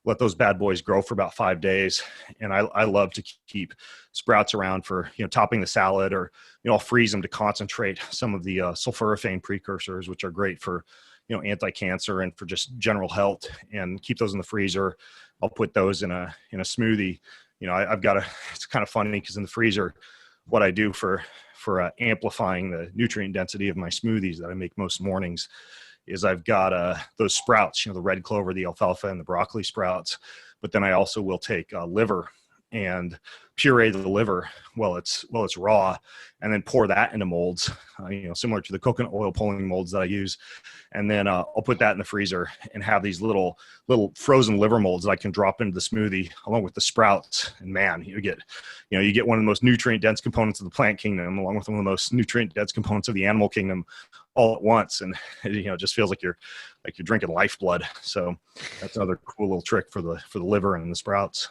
let those bad boys grow for about 5 days. And I love to keep sprouts around for, topping the salad, or, I'll freeze them to concentrate some of the sulforaphane precursors, which are great for, anti-cancer and for just general health, and keep those in the freezer. I'll put those in a smoothie. It's kind of funny because in the freezer, what I do for amplifying the nutrient density of my smoothies that I make most mornings is I've got those sprouts, the red clover, the alfalfa, and the broccoli sprouts. But then I also will take liver and puree the liver while it's raw, and then pour that into molds, similar to the coconut oil pulling molds that I use. And then I'll put that in the freezer and have these little frozen liver molds that I can drop into the smoothie along with the sprouts. And man, you get one of the most nutrient dense components of the plant kingdom along with one of the most nutrient dense components of the animal kingdom all at once. And it just feels like you're drinking lifeblood. So that's another cool little trick for the liver and the sprouts.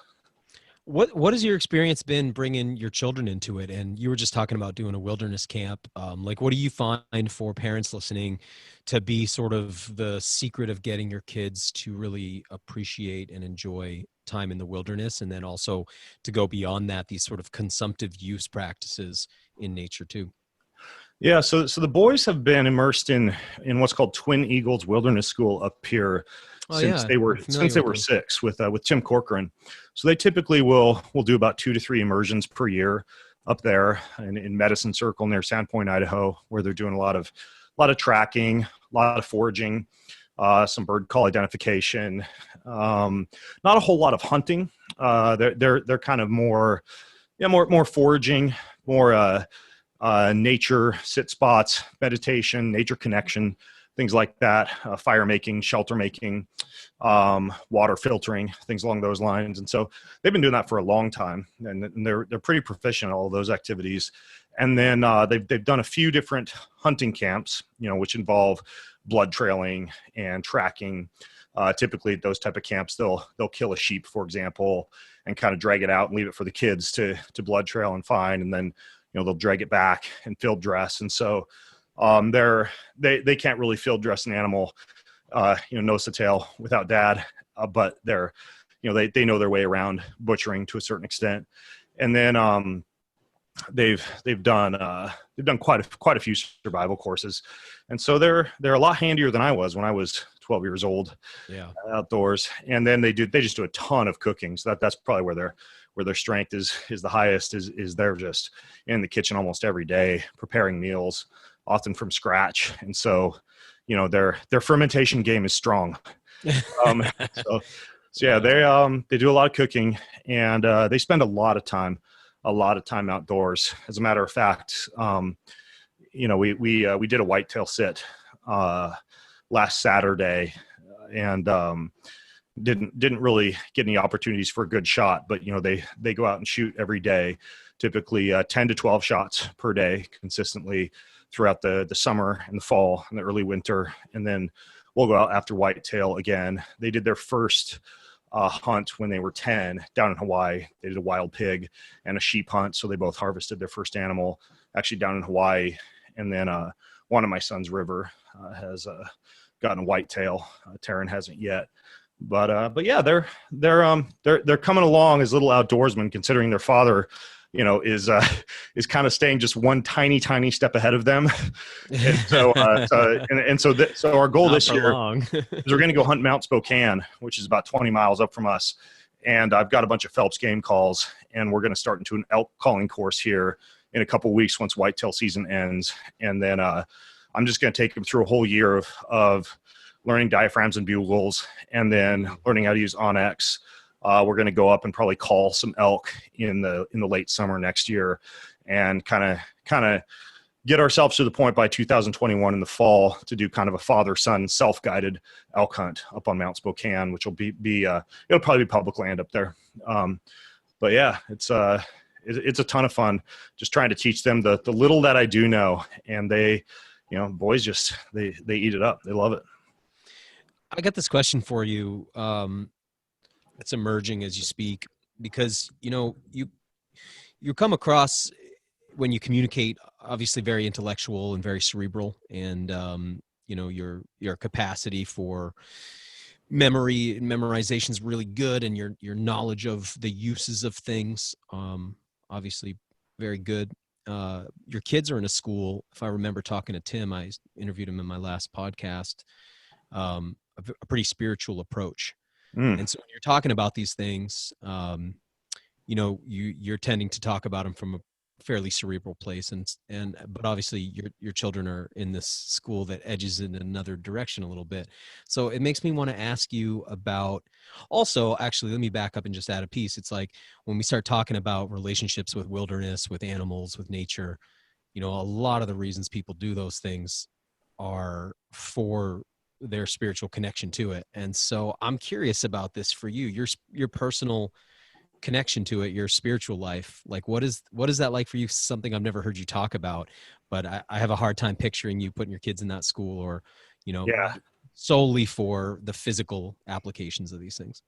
What has your experience been bringing your children into it? And you were just talking about doing a wilderness camp. Like, what do you find for parents listening to be sort of the secret of getting your kids to really appreciate and enjoy time in the wilderness, and then also to go beyond that, these sort of consumptive use practices in nature too? Yeah, so the boys have been immersed in what's called Twin Eagles Wilderness School up here since they were 6 with Tim Corcoran. So they typically will do about 2 to 3 immersions per year up there in Medicine Circle near Sandpoint, Idaho, where they're doing a lot of tracking, a lot of foraging, some bird call identification, not a whole lot of hunting. They're kind of more foraging, more nature sit spots, meditation, nature connection, things like that, fire making, shelter making, water filtering, things along those lines. And so they've been doing that for a long time, and they're pretty proficient at all of those activities. And then they've done a few different hunting camps, which involve blood trailing and tracking. Typically at those type of camps, they'll kill a sheep, for example, and kind of drag it out and leave it for the kids to blood trail and find, and then they'll drag it back and field dress. And so they can't really field dress an animal, nose to tail without dad, but they know their way around butchering to a certain extent. And then they've done quite a few survival courses, and so they're a lot handier than I was when I was 12 years old. Yeah, outdoors. And then they just do a ton of cooking. So that's probably where their strength is the highest. Is they're just in the kitchen almost every day preparing meals, often from scratch. And so their fermentation game is strong. So yeah, they do a lot of cooking, and they spend a lot of time outdoors. As a matter of fact, we did a whitetail sit last Saturday, and didn't really get any opportunities for a good shot, but they go out and shoot every day, typically 10 to 12 shots per day consistently throughout the summer and the fall and the early winter. And then we'll go out after whitetail again. They did their first hunt when they were 10 down in Hawaii. They did a wild pig and a sheep hunt. So they both harvested their first animal actually down in Hawaii. And then one of my son's river has gotten a whitetail. Taryn hasn't yet. But yeah, they're coming along as little outdoorsmen, considering their father, is kind of staying just one tiny step ahead of them. And so our goal this year is we're going to go hunt Mount Spokane, which is about 20 miles up from us. And I've got a bunch of Phelps game calls, and we're going to start into an elk calling course here in a couple of weeks once whitetail season ends. And then I'm just going to take them through a whole year of learning diaphragms and bugles, and then learning how to use Onyx. We're going to go up and probably call some elk in the late summer next year, and kind of get ourselves to the point by 2021 in the fall to do kind of a father-son self-guided elk hunt up on Mount Spokane, which will be it'll probably be public land up there. But yeah, it's a ton of fun just trying to teach them the little that I do know, and they, boys just they eat it up. They love it. I got this question for you. It's emerging as you speak, because you come across, when you communicate, obviously very intellectual and very cerebral, and your capacity for memory and memorization is really good, and your knowledge of the uses of things, obviously very good. Your kids are in a school, if I remember talking to Tim, I interviewed him in my last podcast, a pretty spiritual approach. And so when you're talking about these things, you're tending to talk about them from fairly cerebral place, but obviously your children are in this school that edges in another direction a little bit. So it makes me want to ask you about, also, actually, let me back up and just add a piece. It's like when we start talking about relationships with wilderness, with animals, with nature, a lot of the reasons people do those things are for their spiritual connection to it. And so I'm curious about this for you, your personal connection to it, your spiritual life. Like, what is that like for you? Something I've never heard you talk about, but I have a hard time picturing you putting your kids in that school, or, Yeah. solely for the physical applications of these things.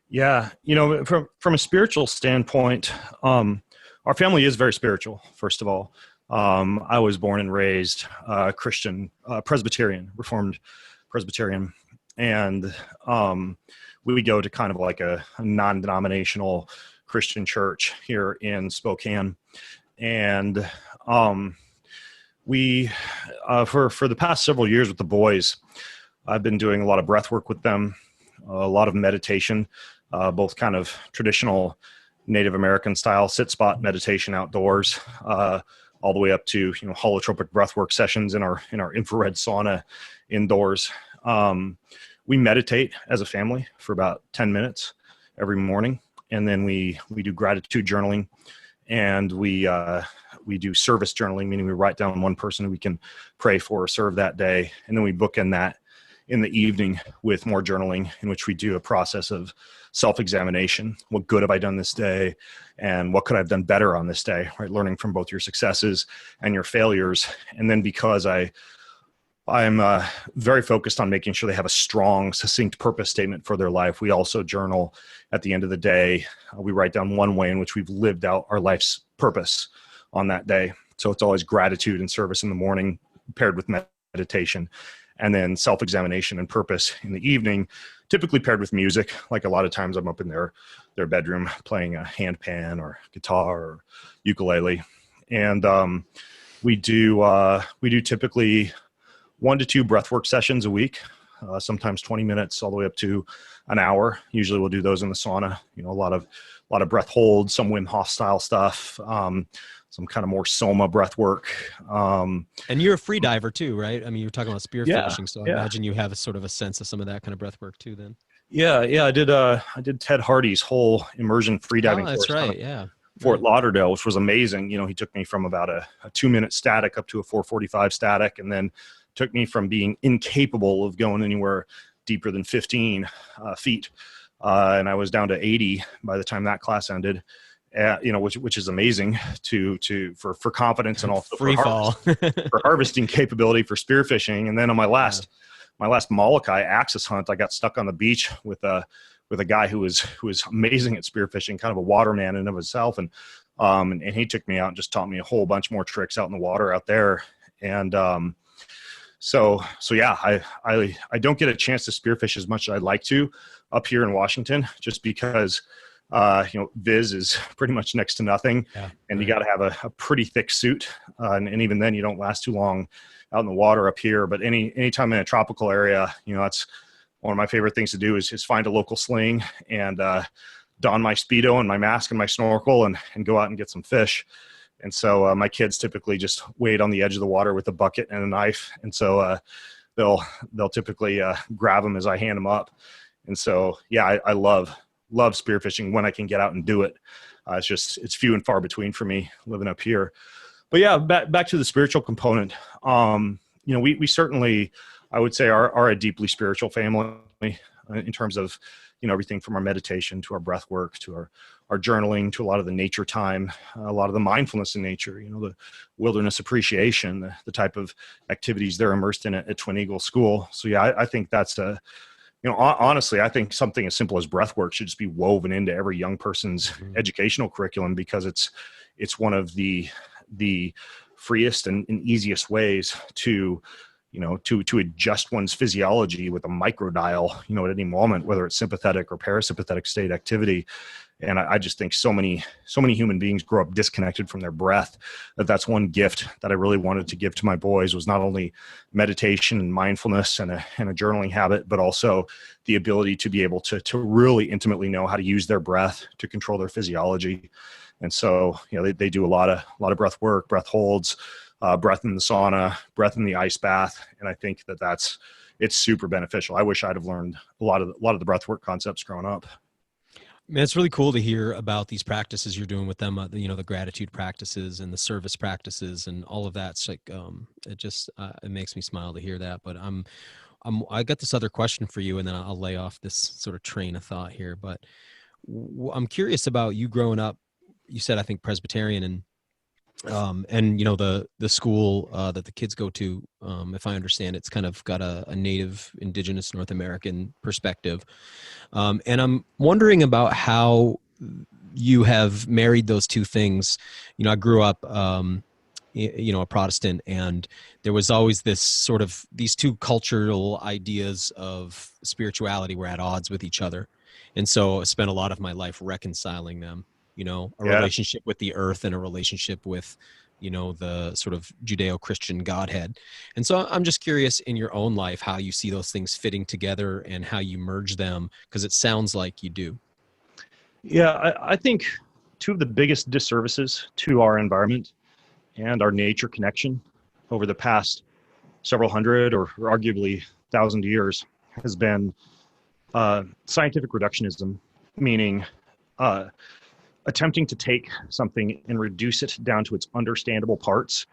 Yeah. From a spiritual standpoint, our family is very spiritual, first of all. I was born and raised Christian, Presbyterian, Reformed Presbyterian. And we go to kind of like a non-denominational Christian church here in Spokane. And we, for the past several years with the boys, I've been doing a lot of breath work with them, a lot of meditation, both kind of traditional Native American style sit spot meditation outdoors, all the way up to holotropic breathwork sessions in our infrared sauna indoors. We meditate as a family for about 10 minutes every morning, and then we do gratitude journaling, and we do service journaling, meaning we write down one person who we can pray for or serve that day, and then we bookend that in the evening with more journaling, in which we do a process of self-examination. What good have I done this day? And what could I have done better on this day? Right? Learning from both your successes and your failures. And then because I'm very focused on making sure they have a strong, succinct purpose statement for their life, we also journal at the end of the day. We write down one way in which we've lived out our life's purpose on that day. So it's always gratitude and service in the morning paired with meditation, and then self-examination and purpose in the evening, typically paired with music. Like a lot of times I'm up in their bedroom playing a handpan or guitar or ukulele. And we do typically 1 to 2 breathwork sessions a week, sometimes 20 minutes all the way up to an hour. Usually we'll do those in the sauna, a lot of breath holds, some Wim Hof style stuff, some kind of more soma breath work. And you're a free diver too, right? I mean, you're talking about spearfishing, so I yeah. imagine you have a sort of a sense of some of that kind of breath work too then. Yeah. I did Ted Hardy's whole immersion freediving course. That's right. Yeah. Fort Lauderdale, which was amazing. He took me from about a 2-minute static up to a 4:45 static, and then took me from being incapable of going anywhere deeper than 15 feet. And I was down to 80 by the time that class ended. Which is amazing for confidence, and also free fall for harvesting capability for spearfishing. And then on my last Molokai axis hunt, I got stuck on the beach with a guy who was amazing at spearfishing, kind of a waterman in and of himself. And he took me out and just taught me a whole bunch more tricks out in the water out there. And so yeah, I don't get a chance to spearfish as much as I'd like to up here in Washington, just because Viz is pretty much next to nothing. Yeah, and you got to have a pretty thick suit. And even then you don't last too long out in the water up here. But anytime in a tropical area, that's one of my favorite things to do is find a local sling and don my Speedo and my mask and my snorkel and go out and get some fish. And so my kids typically just wait on the edge of the water with a bucket and a knife. And so they'll typically grab them as I hand them up. And so, yeah, I love spearfishing when I can get out and do it. It's few and far between for me living up here. But yeah, back to the spiritual component. We certainly, I would say, are a deeply spiritual family in terms of, everything from our meditation to our breath work to our journaling to a lot of the nature time, a lot of the mindfulness in nature, the wilderness appreciation, the type of activities they're immersed in at Twin Eagle School. So yeah, I think that's honestly, I think something as simple as breath work should just be woven into every young person's educational curriculum, because it's one of the freest and easiest ways to adjust one's physiology with a microdial, at any moment, whether it's sympathetic or parasympathetic state activity. And I just think so many human beings grow up disconnected from their breath. That's one gift that I really wanted to give to my boys, was not only meditation and mindfulness and a journaling habit, but also the ability to be able to really intimately know how to use their breath to control their physiology. And so, they do a lot of breath work, breath holds, breath in the sauna, breath in the ice bath. And I think it's super beneficial. I wish I'd have learned a lot of the breath work concepts growing up. Man, it's really cool to hear about these practices you're doing with them, the gratitude practices and the service practices and all of that. It's like, it makes me smile to hear that. But I got this other question for you, and then I'll lay off this sort of train of thought here. But I'm curious about you growing up. You said, I think, Presbyterian, and the school that the kids go to, if I understand, it's kind of got a native indigenous North American perspective. And I'm wondering about how you have married those two things. I grew up, a Protestant, and there was always these two cultural ideas of spirituality were at odds with each other. And so I spent a lot of my life reconciling them. Relationship with the earth and a relationship with, the sort of Judeo-Christian Godhead. And so I'm just curious, in your own life, how you see those things fitting together and how you merge them, because it sounds like you do. Yeah, I think two of the biggest disservices to our environment and our nature connection over the past several hundred or arguably 1,000 years has been scientific reductionism, meaning attempting to take something and reduce it down to its understandable parts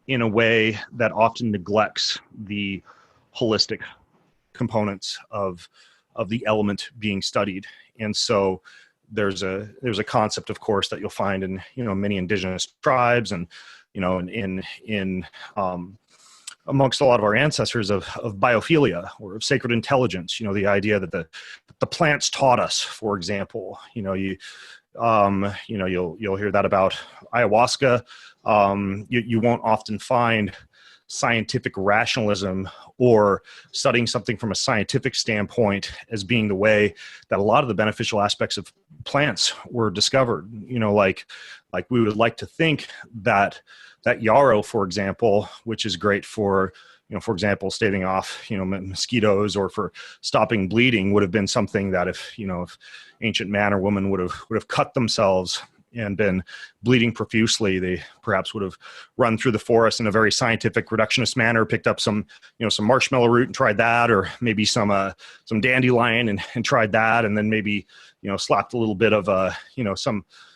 in a way that often neglects the holistic components of the element being studied. And so there's a concept, of course, that you'll find in many indigenous tribes and in amongst a lot of our ancestors of biophilia, or of sacred intelligence. The idea that the plants taught us, for example. You'll hear that about ayahuasca. You won't often find scientific rationalism or studying something from a scientific standpoint as being the way that a lot of the beneficial aspects of plants were discovered. Like we would like to think that yarrow, for example, which is great for, for example, staving off, mosquitoes, or for stopping bleeding, would have been something that if ancient man or woman would have cut themselves and been bleeding profusely, they perhaps would have run through the forest in a very scientific reductionist manner, picked up some marshmallow root and tried that, or maybe some dandelion and tried that, and then maybe, slapped a little bit of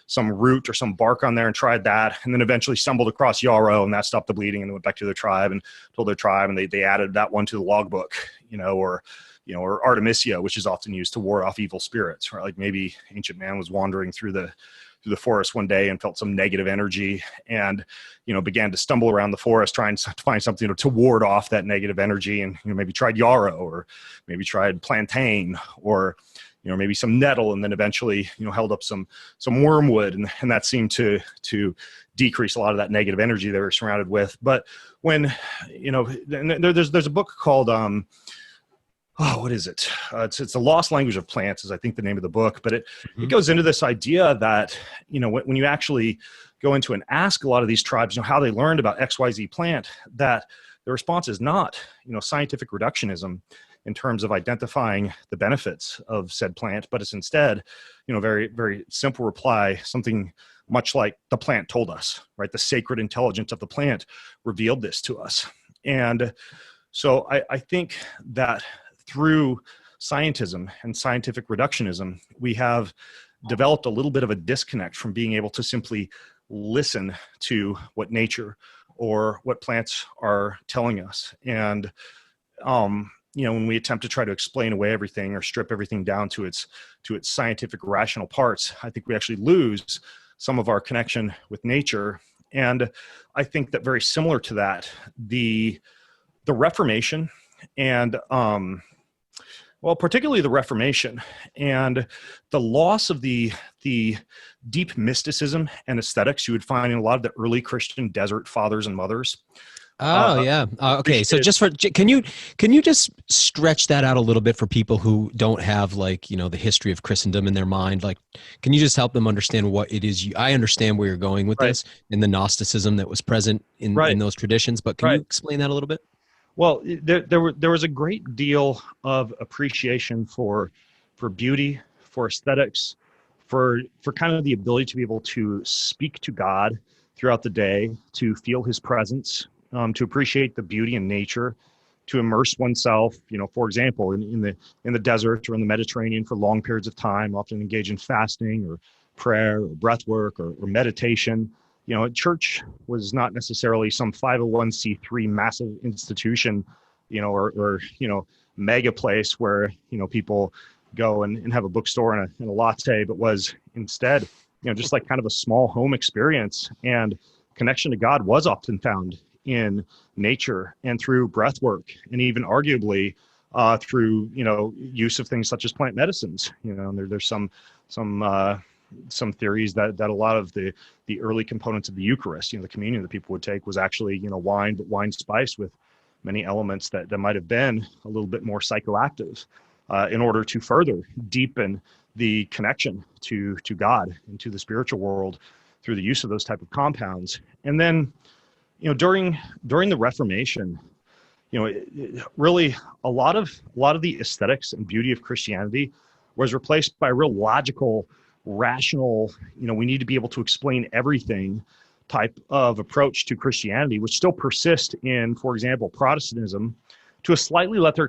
some root or some bark on there and tried that, and then eventually stumbled across yarrow, and that stopped the bleeding, and they went back to their tribe and told their tribe, and they added that one to the logbook, or Artemisia, which is often used to ward off evil spirits, right? Like maybe ancient man was wandering through the forest one day and felt some negative energy, and began to stumble around the forest trying to find something to ward off that negative energy, and maybe tried yarrow, or maybe tried plantain, or maybe some nettle, and then eventually held up some wormwood, and that seemed to decrease a lot of that negative energy they were surrounded with. But when there's a book called what is it? It's The Lost Language of Plants is, I think, the name of the book. But it goes into this idea that, when you actually go into and ask a lot of these tribes, how they learned about XYZ plant, that the response is not, scientific reductionism in terms of identifying the benefits of said plant, but it's instead, very, very simple reply, something much like the plant told us, right? The sacred intelligence of the plant revealed this to us. And so I think that through scientism and scientific reductionism, we have developed a little bit of a disconnect from being able to simply listen to what nature or what plants are telling us. And, when we attempt to try to explain away everything or strip everything down to its scientific rational parts, I think we actually lose some of our connection with nature. And I think that very similar to that, the Reformation and, particularly the Reformation and the loss of the deep mysticism and aesthetics you would find in a lot of the early Christian desert fathers and mothers, Oh yeah. Okay. So just can you just stretch that out a little bit for people who don't have like, the history of Christendom in their mind? Like, can you just help them understand what it is I understand where you're going with Right, this and the Gnosticism that was present in right, those traditions, but can you right. explain that a little bit? Well, there was a great deal of appreciation for beauty, for aesthetics, for kind of the ability to be able to speak to God throughout the day, to feel His presence, to appreciate the beauty in nature, to immerse oneself. For example, in the desert or in the Mediterranean for long periods of time, often engage in fasting or prayer or breath work or meditation. Church was not necessarily some 501c3 massive institution, or mega place where, people go and have a bookstore and a latte, but was instead, just like kind of a small home experience. And connection to God was often found in nature and through breath work, and even arguably through, use of things such as plant medicines. There's some theories that a lot of the early components of the Eucharist, the communion that people would take, was actually, wine, but wine spiced with many elements that might have been a little bit more psychoactive, in order to further deepen the connection to God and to the spiritual world through the use of those type of compounds. And then, during the Reformation, really a lot of the aesthetics and beauty of Christianity was replaced by a real logical, rational, we need to be able to explain everything type of approach to Christianity, which still persists in, for example, Protestantism, to a slightly lesser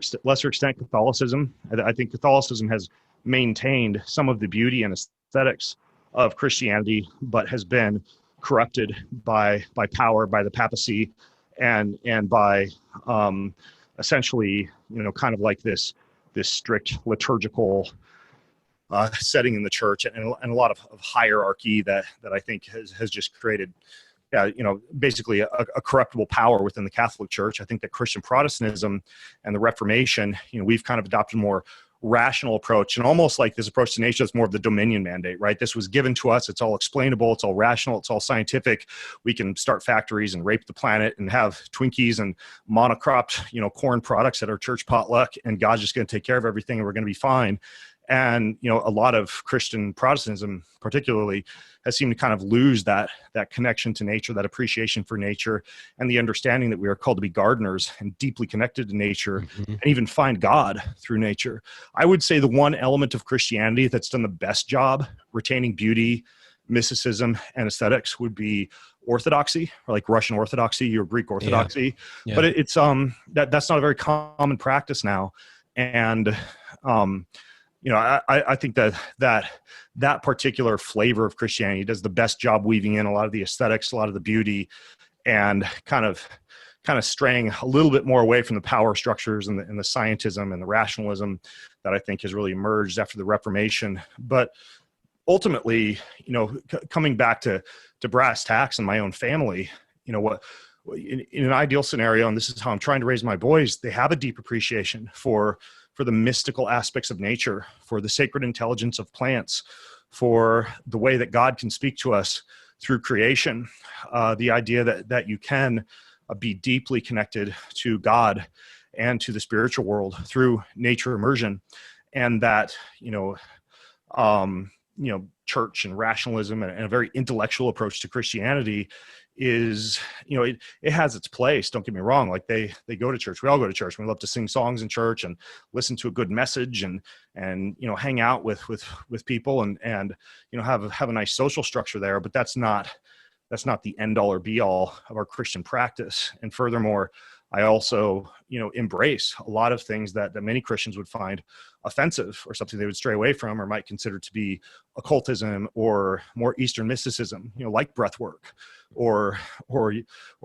extent Catholicism. I think Catholicism has maintained some of the beauty and aesthetics of Christianity, but has been corrupted by power, by the papacy, and by essentially, kind of like this strict liturgical setting in the church, and a lot of hierarchy that I think has just created, basically a corruptible power within the Catholic Church. I think that Christian Protestantism and the Reformation, we've kind of adopted a more rational approach, and almost like this approach to nature is more of the dominion mandate, right? This was given to us. It's all explainable. It's all rational. It's all scientific. We can start factories and rape the planet and have Twinkies and monocropped, corn products at our church potluck, and God's just going to take care of everything and we're going to be fine. And, a lot of Christian Protestantism particularly has seemed to kind of lose that connection to nature, that appreciation for nature, and the understanding that we are called to be gardeners and deeply connected to nature, Mm-hmm. and even find God through nature. I would say the one element of Christianity that's done the best job retaining beauty, mysticism, and aesthetics would be Orthodoxy, or like Russian Orthodoxy or Greek Orthodoxy. Yeah. But it's that's not a very common practice now. And I think that particular flavor of Christianity does the best job weaving in a lot of the aesthetics, a lot of the beauty, and kind of straying a little bit more away from the power structures and the scientism and the rationalism that I think has really emerged after the Reformation. But ultimately, coming back to brass tacks in my own family, what in an ideal scenario, and this is how I'm trying to raise my boys, they have a deep appreciation for the mystical aspects of nature, for the sacred intelligence of plants, for the way that God can speak to us through creation, the idea that you can be deeply connected to God and to the spiritual world through nature immersion, and that church and rationalism and a very intellectual approach to Christianity is, it has its place. Don't get me wrong. Like they go to church. We all go to church. We love to sing songs in church and listen to a good message and hang out with people and have a nice social structure there. But that's not the end all or be all of our Christian practice. And furthermore, I also, embrace a lot of things that many Christians would find offensive or something they would stray away from or might consider to be occultism or more Eastern mysticism, like breathwork or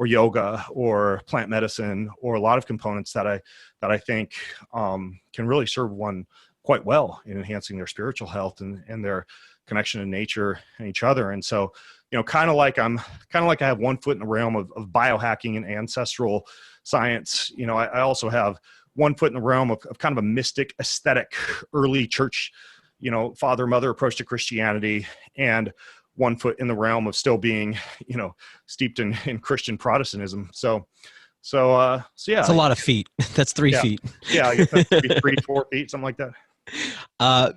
yoga or plant medicine, or a lot of components that I think can really serve one quite well in enhancing their spiritual health and their connection to nature and each other. And so, kind of like I have one foot in the realm of biohacking and ancestral science. I also have one foot in the realm of kind of a mystic, aesthetic, early church, father, mother approach to Christianity, and one foot in the realm of still being, steeped in Christian Protestantism. So So It's yeah, a lot of feet. That's 3 yeah, feet. yeah. I guess that's maybe 3, 4 feet, something like that.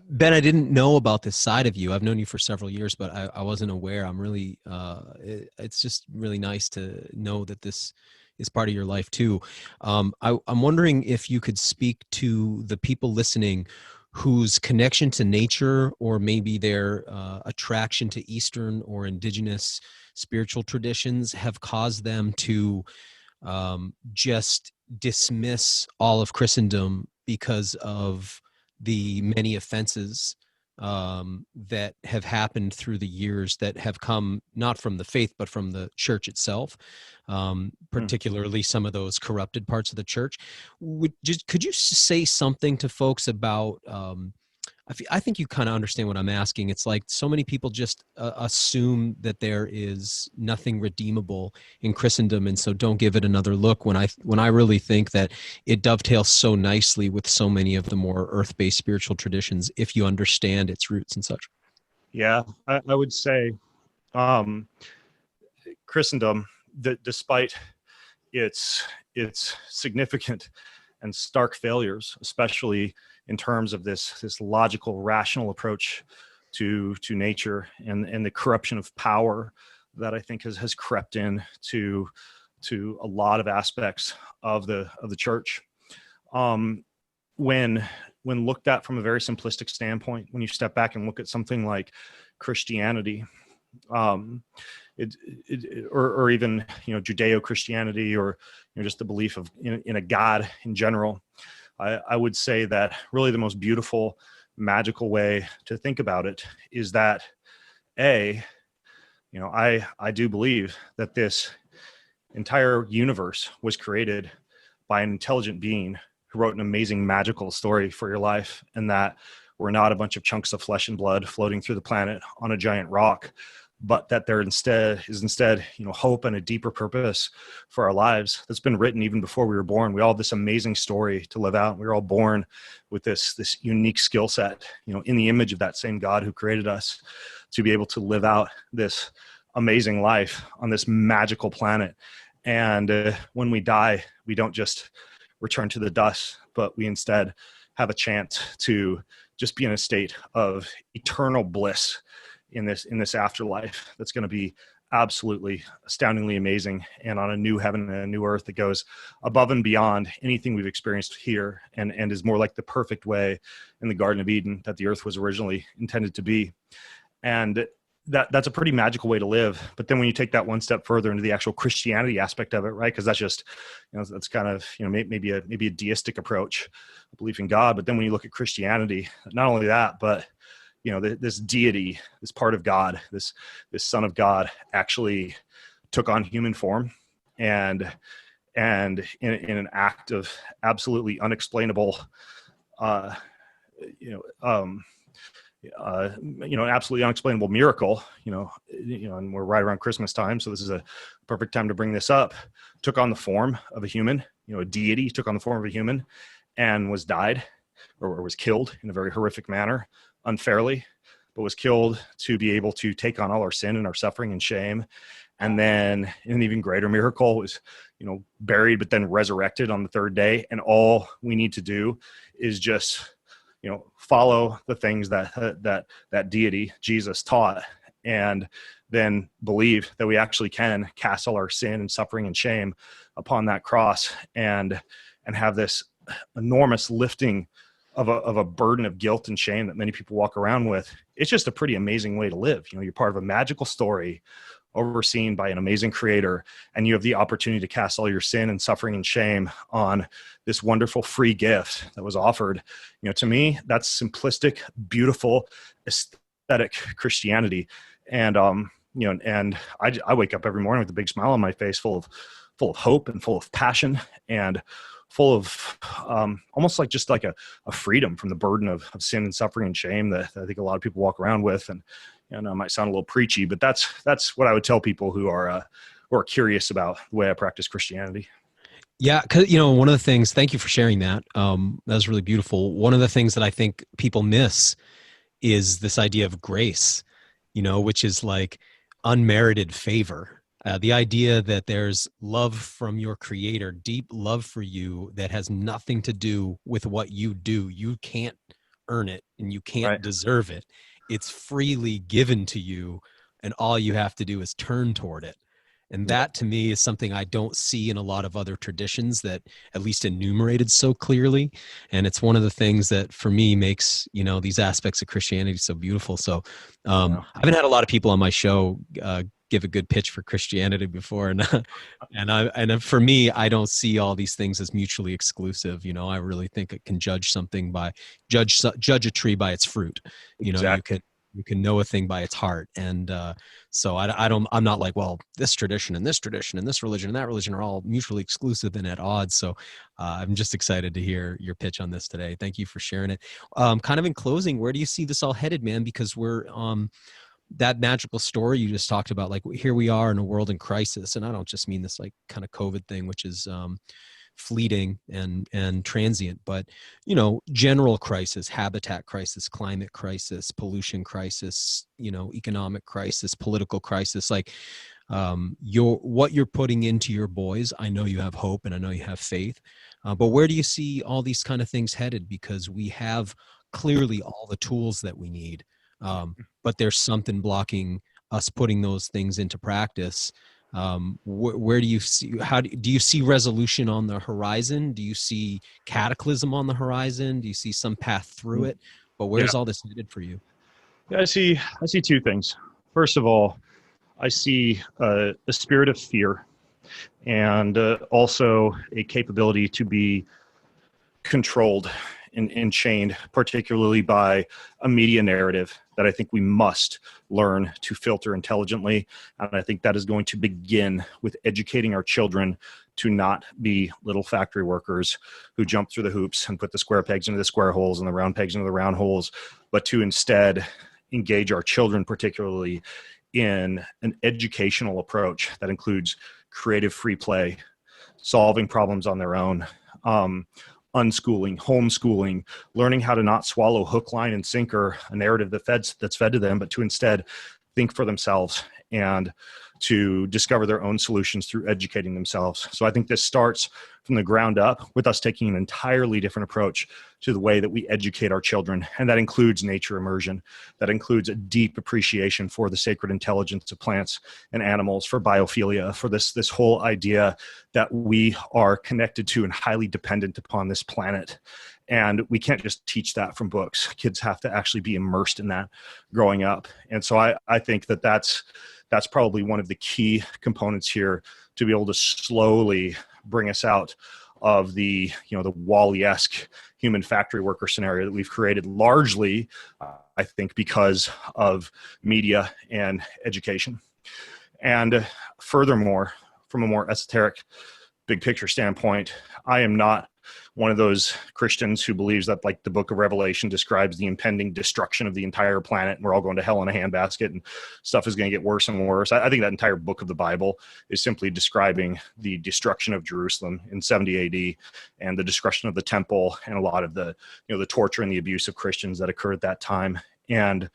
Ben, I didn't know about this side of you. I've known you for several years, but I wasn't aware. I'm really, it's just really nice to know that this is part of your life too. I'm wondering if you could speak to the people listening whose connection to nature, or maybe their attraction to Eastern or indigenous spiritual traditions, have caused them to just dismiss all of Christendom because of the many offenses that have happened through the years, that have come not from the faith but from the church itself, particularly some of those corrupted parts of the church. Could you say something to folks about I think you kind of understand what I'm asking. It's like so many people just assume that there is nothing redeemable in Christendom, and so don't give it another look. When I really think that it dovetails so nicely with so many of the more earth-based spiritual traditions, if you understand its roots and such. Yeah, I would say um, Christendom, despite its significant and stark failures, especially in terms of this logical, rational approach to nature, and the corruption of power that I think has crept in to a lot of aspects of the church. When looked at from a very simplistic standpoint, when you step back and look at something like Christianity, or even Judeo-Christianity, or just the belief of in a God in general, I would say that really the most beautiful, magical way to think about it is that I do believe that this entire universe was created by an intelligent being who wrote an amazing magical story for your life, and that we're not a bunch of chunks of flesh and blood floating through the planet on a giant rock, but that there instead hope and a deeper purpose for our lives that's been written even before we were born. We all have this amazing story to live out. We were all born with this unique skill set, in the image of that same God who created us, to be able to live out this amazing life on this magical planet. And when we die, we don't just return to the dust, but we instead have a chance to just be in a state of eternal bliss in this afterlife that's going to be absolutely astoundingly amazing, and on a new heaven and a new earth that goes above and beyond anything we've experienced here, and is more like the perfect way in the Garden of Eden that the earth was originally intended to be. And that's a pretty magical way to live. But then when you take that one step further into the actual Christianity aspect of it, right? Because that's just, that's kind of, maybe a deistic approach, belief in God. But then when you look at Christianity, not only that, but this deity, this part of God, this Son of God, actually took on human form, and in an act of absolutely unexplainable, an absolutely unexplainable miracle, and we're right around Christmas time, so this is a perfect time to bring this up. Took on the form of a human, a deity took on the form of a human, and was killed in a very horrific manner, unfairly, but was killed to be able to take on all our sin and our suffering and shame. And then in an even greater miracle, was, buried, but then resurrected on the third day. And all we need to do is just, follow the things that deity, Jesus, taught, and then believe that we actually can cast all our sin and suffering and shame upon that cross, and have this enormous lifting of a burden of guilt and shame that many people walk around with. It's just a pretty amazing way to live. You're part of a magical story overseen by an amazing creator, and you have the opportunity to cast all your sin and suffering and shame on this wonderful free gift that was offered. To me, that's simplistic, beautiful, aesthetic Christianity. And and I wake up every morning with a big smile on my face, full of hope and full of passion, and full of almost like just like a freedom from the burden of sin and suffering and shame that I think a lot of people walk around with. And it might sound a little preachy, but that's what I would tell people who are curious about the way I practice Christianity. Yeah, because one of the things. Thank you for sharing that. That was really beautiful. One of the things that I think people miss is this idea of grace, which is like unmerited favor. The idea that there's love from your creator, deep love for you that has nothing to do with what you do. You can't earn it and you Right. can't deserve it. It's freely given to you, and all you have to do is turn toward it. And Yeah. that to me is something I don't see in a lot of other traditions that at least enumerated so clearly. And it's one of the things that for me makes, these aspects of Christianity so beautiful. So Yeah. I haven't had a lot of people on my show give a good pitch for Christianity before. And, for me, I don't see all these things as mutually exclusive. I really think it can judge something by judge a tree by its fruit. Exactly. You can know a thing by its heart. And, so I'm not like, well, this tradition and this tradition and this religion and that religion are all mutually exclusive and at odds. So I'm just excited to hear your pitch on this today. Thank you for sharing it. Kind of in closing, where do you see this all headed, man? Because we're, that magical story you just talked about, like here we are in a world in crisis. And I don't just mean this like kind of COVID thing, which is, fleeting and transient, but general crisis, habitat crisis, climate crisis, pollution crisis, economic crisis, political crisis. Like what you're putting into your boys, I know you have hope and I know you have faith, but where do you see all these kind of things headed? Because we have clearly all the tools that we need, but there's something blocking us putting those things into practice. Where do you see, do you see resolution on the horizon? Do you see cataclysm on the horizon? Do you see some path through it? But Yeah. where's all this headed for you? Yeah, I see two things. First of all, I see a spirit of fear and also a capability to be controlled and chained, particularly by a media narrative that I think we must learn to filter intelligently. And I think that is going to begin with educating our children to not be little factory workers who jump through the hoops and put the square pegs into the square holes and the round pegs into the round holes, but to instead engage our children, particularly in an educational approach that includes creative free play, solving problems on their own, unschooling, homeschooling, learning how to not swallow hook, line, and sinker a narrative that's fed to them, but to instead think for themselves and to discover their own solutions through educating themselves. So I think this starts from the ground up with us taking an entirely different approach to the way that we educate our children. And that includes nature immersion. That includes a deep appreciation for the sacred intelligence of plants and animals, for biophilia, for this whole idea that we are connected to and highly dependent upon this planet. And we can't just teach that from books. Kids have to actually be immersed in that growing up. And so I think that's probably one of the key components here to be able to slowly bring us out of the Wall-E-esque human factory worker scenario that we've created largely, I think, because of media and education. And furthermore, from a more esoteric, big picture standpoint, I am not one of those Christians who believes that, like, the book of Revelation describes the impending destruction of the entire planet and we're all going to hell in a handbasket and stuff is going to get worse and worse. I think that entire book of the Bible is simply describing the destruction of Jerusalem in 70 AD and the destruction of the temple and a lot of the, the torture and the abuse of Christians that occurred at that time. And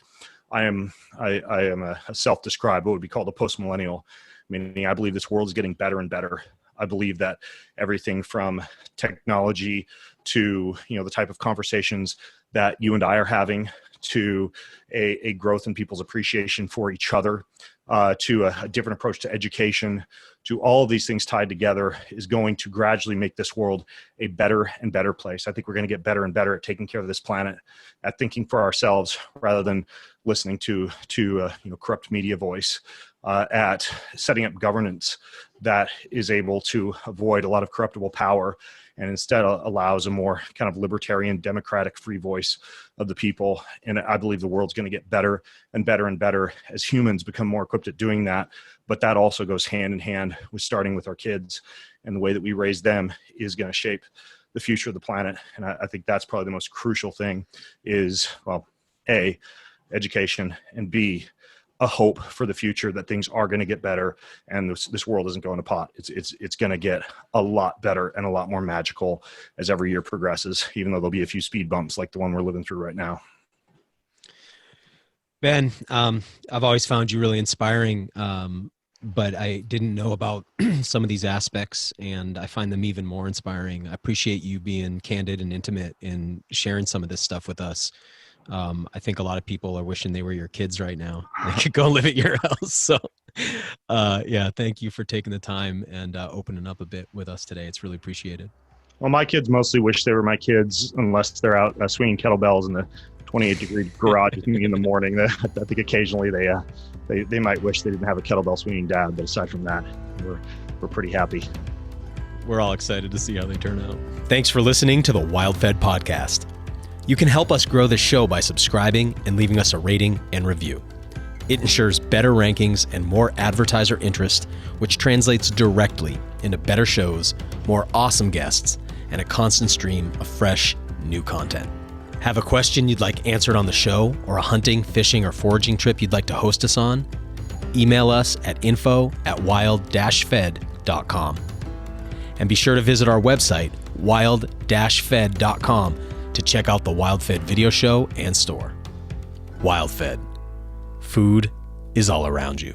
I am a self-described, what would be called a post-millennial, meaning I believe this world is getting better and better. I believe that everything from technology to, the type of conversations that you and I are having, to a growth in people's appreciation for each other, to a different approach to education, to all of these things tied together is going to gradually make this world a better and better place. I think we're going to get better and better at taking care of this planet, at thinking for ourselves rather than listening to corrupt media voice, at setting up governance that is able to avoid a lot of corruptible power and instead allows a more kind of libertarian, democratic, free voice of the people. And I believe the world's going to get better and better and better as humans become more equipped at doing that. But that also goes hand in hand with starting with our kids, and the way that we raise them is going to shape the future of the planet. And I think that's probably the most crucial thing is, well, A, education, and B, a hope for the future that things are going to get better and this world isn't going to pot. It's going to get a lot better and a lot more magical as every year progresses, even though there'll be a few speed bumps like the one we're living through right now. Ben, I've always found you really inspiring. but I didn't know about some of these aspects, and I find them even more inspiring. I appreciate you being candid and intimate in sharing some of this stuff with us. I think a lot of people are wishing they were your kids right now. They could go live at your house. So, yeah, thank you for taking the time and opening up a bit with us today. It's really appreciated. Well, my kids mostly wish they were my kids, unless they're out swinging kettlebells in the 28-degree garage with me in the morning. I think occasionally they might wish they didn't have a kettlebell swinging dad, but aside from that, we're pretty happy. We're all excited to see how they turn out. Thanks for listening to the WildFed podcast. You can help us grow the show by subscribing and leaving us a rating and review. It ensures better rankings and more advertiser interest, which translates directly into better shows, more awesome guests, and a constant stream of fresh, new content. Have a question you'd like answered on the show, or a hunting, fishing, or foraging trip you'd like to host us on? Email us at info@wild-fed.com. And be sure to visit our website, wild-fed.com, to check out the WildFed video show and store. WildFed. Food is all around you.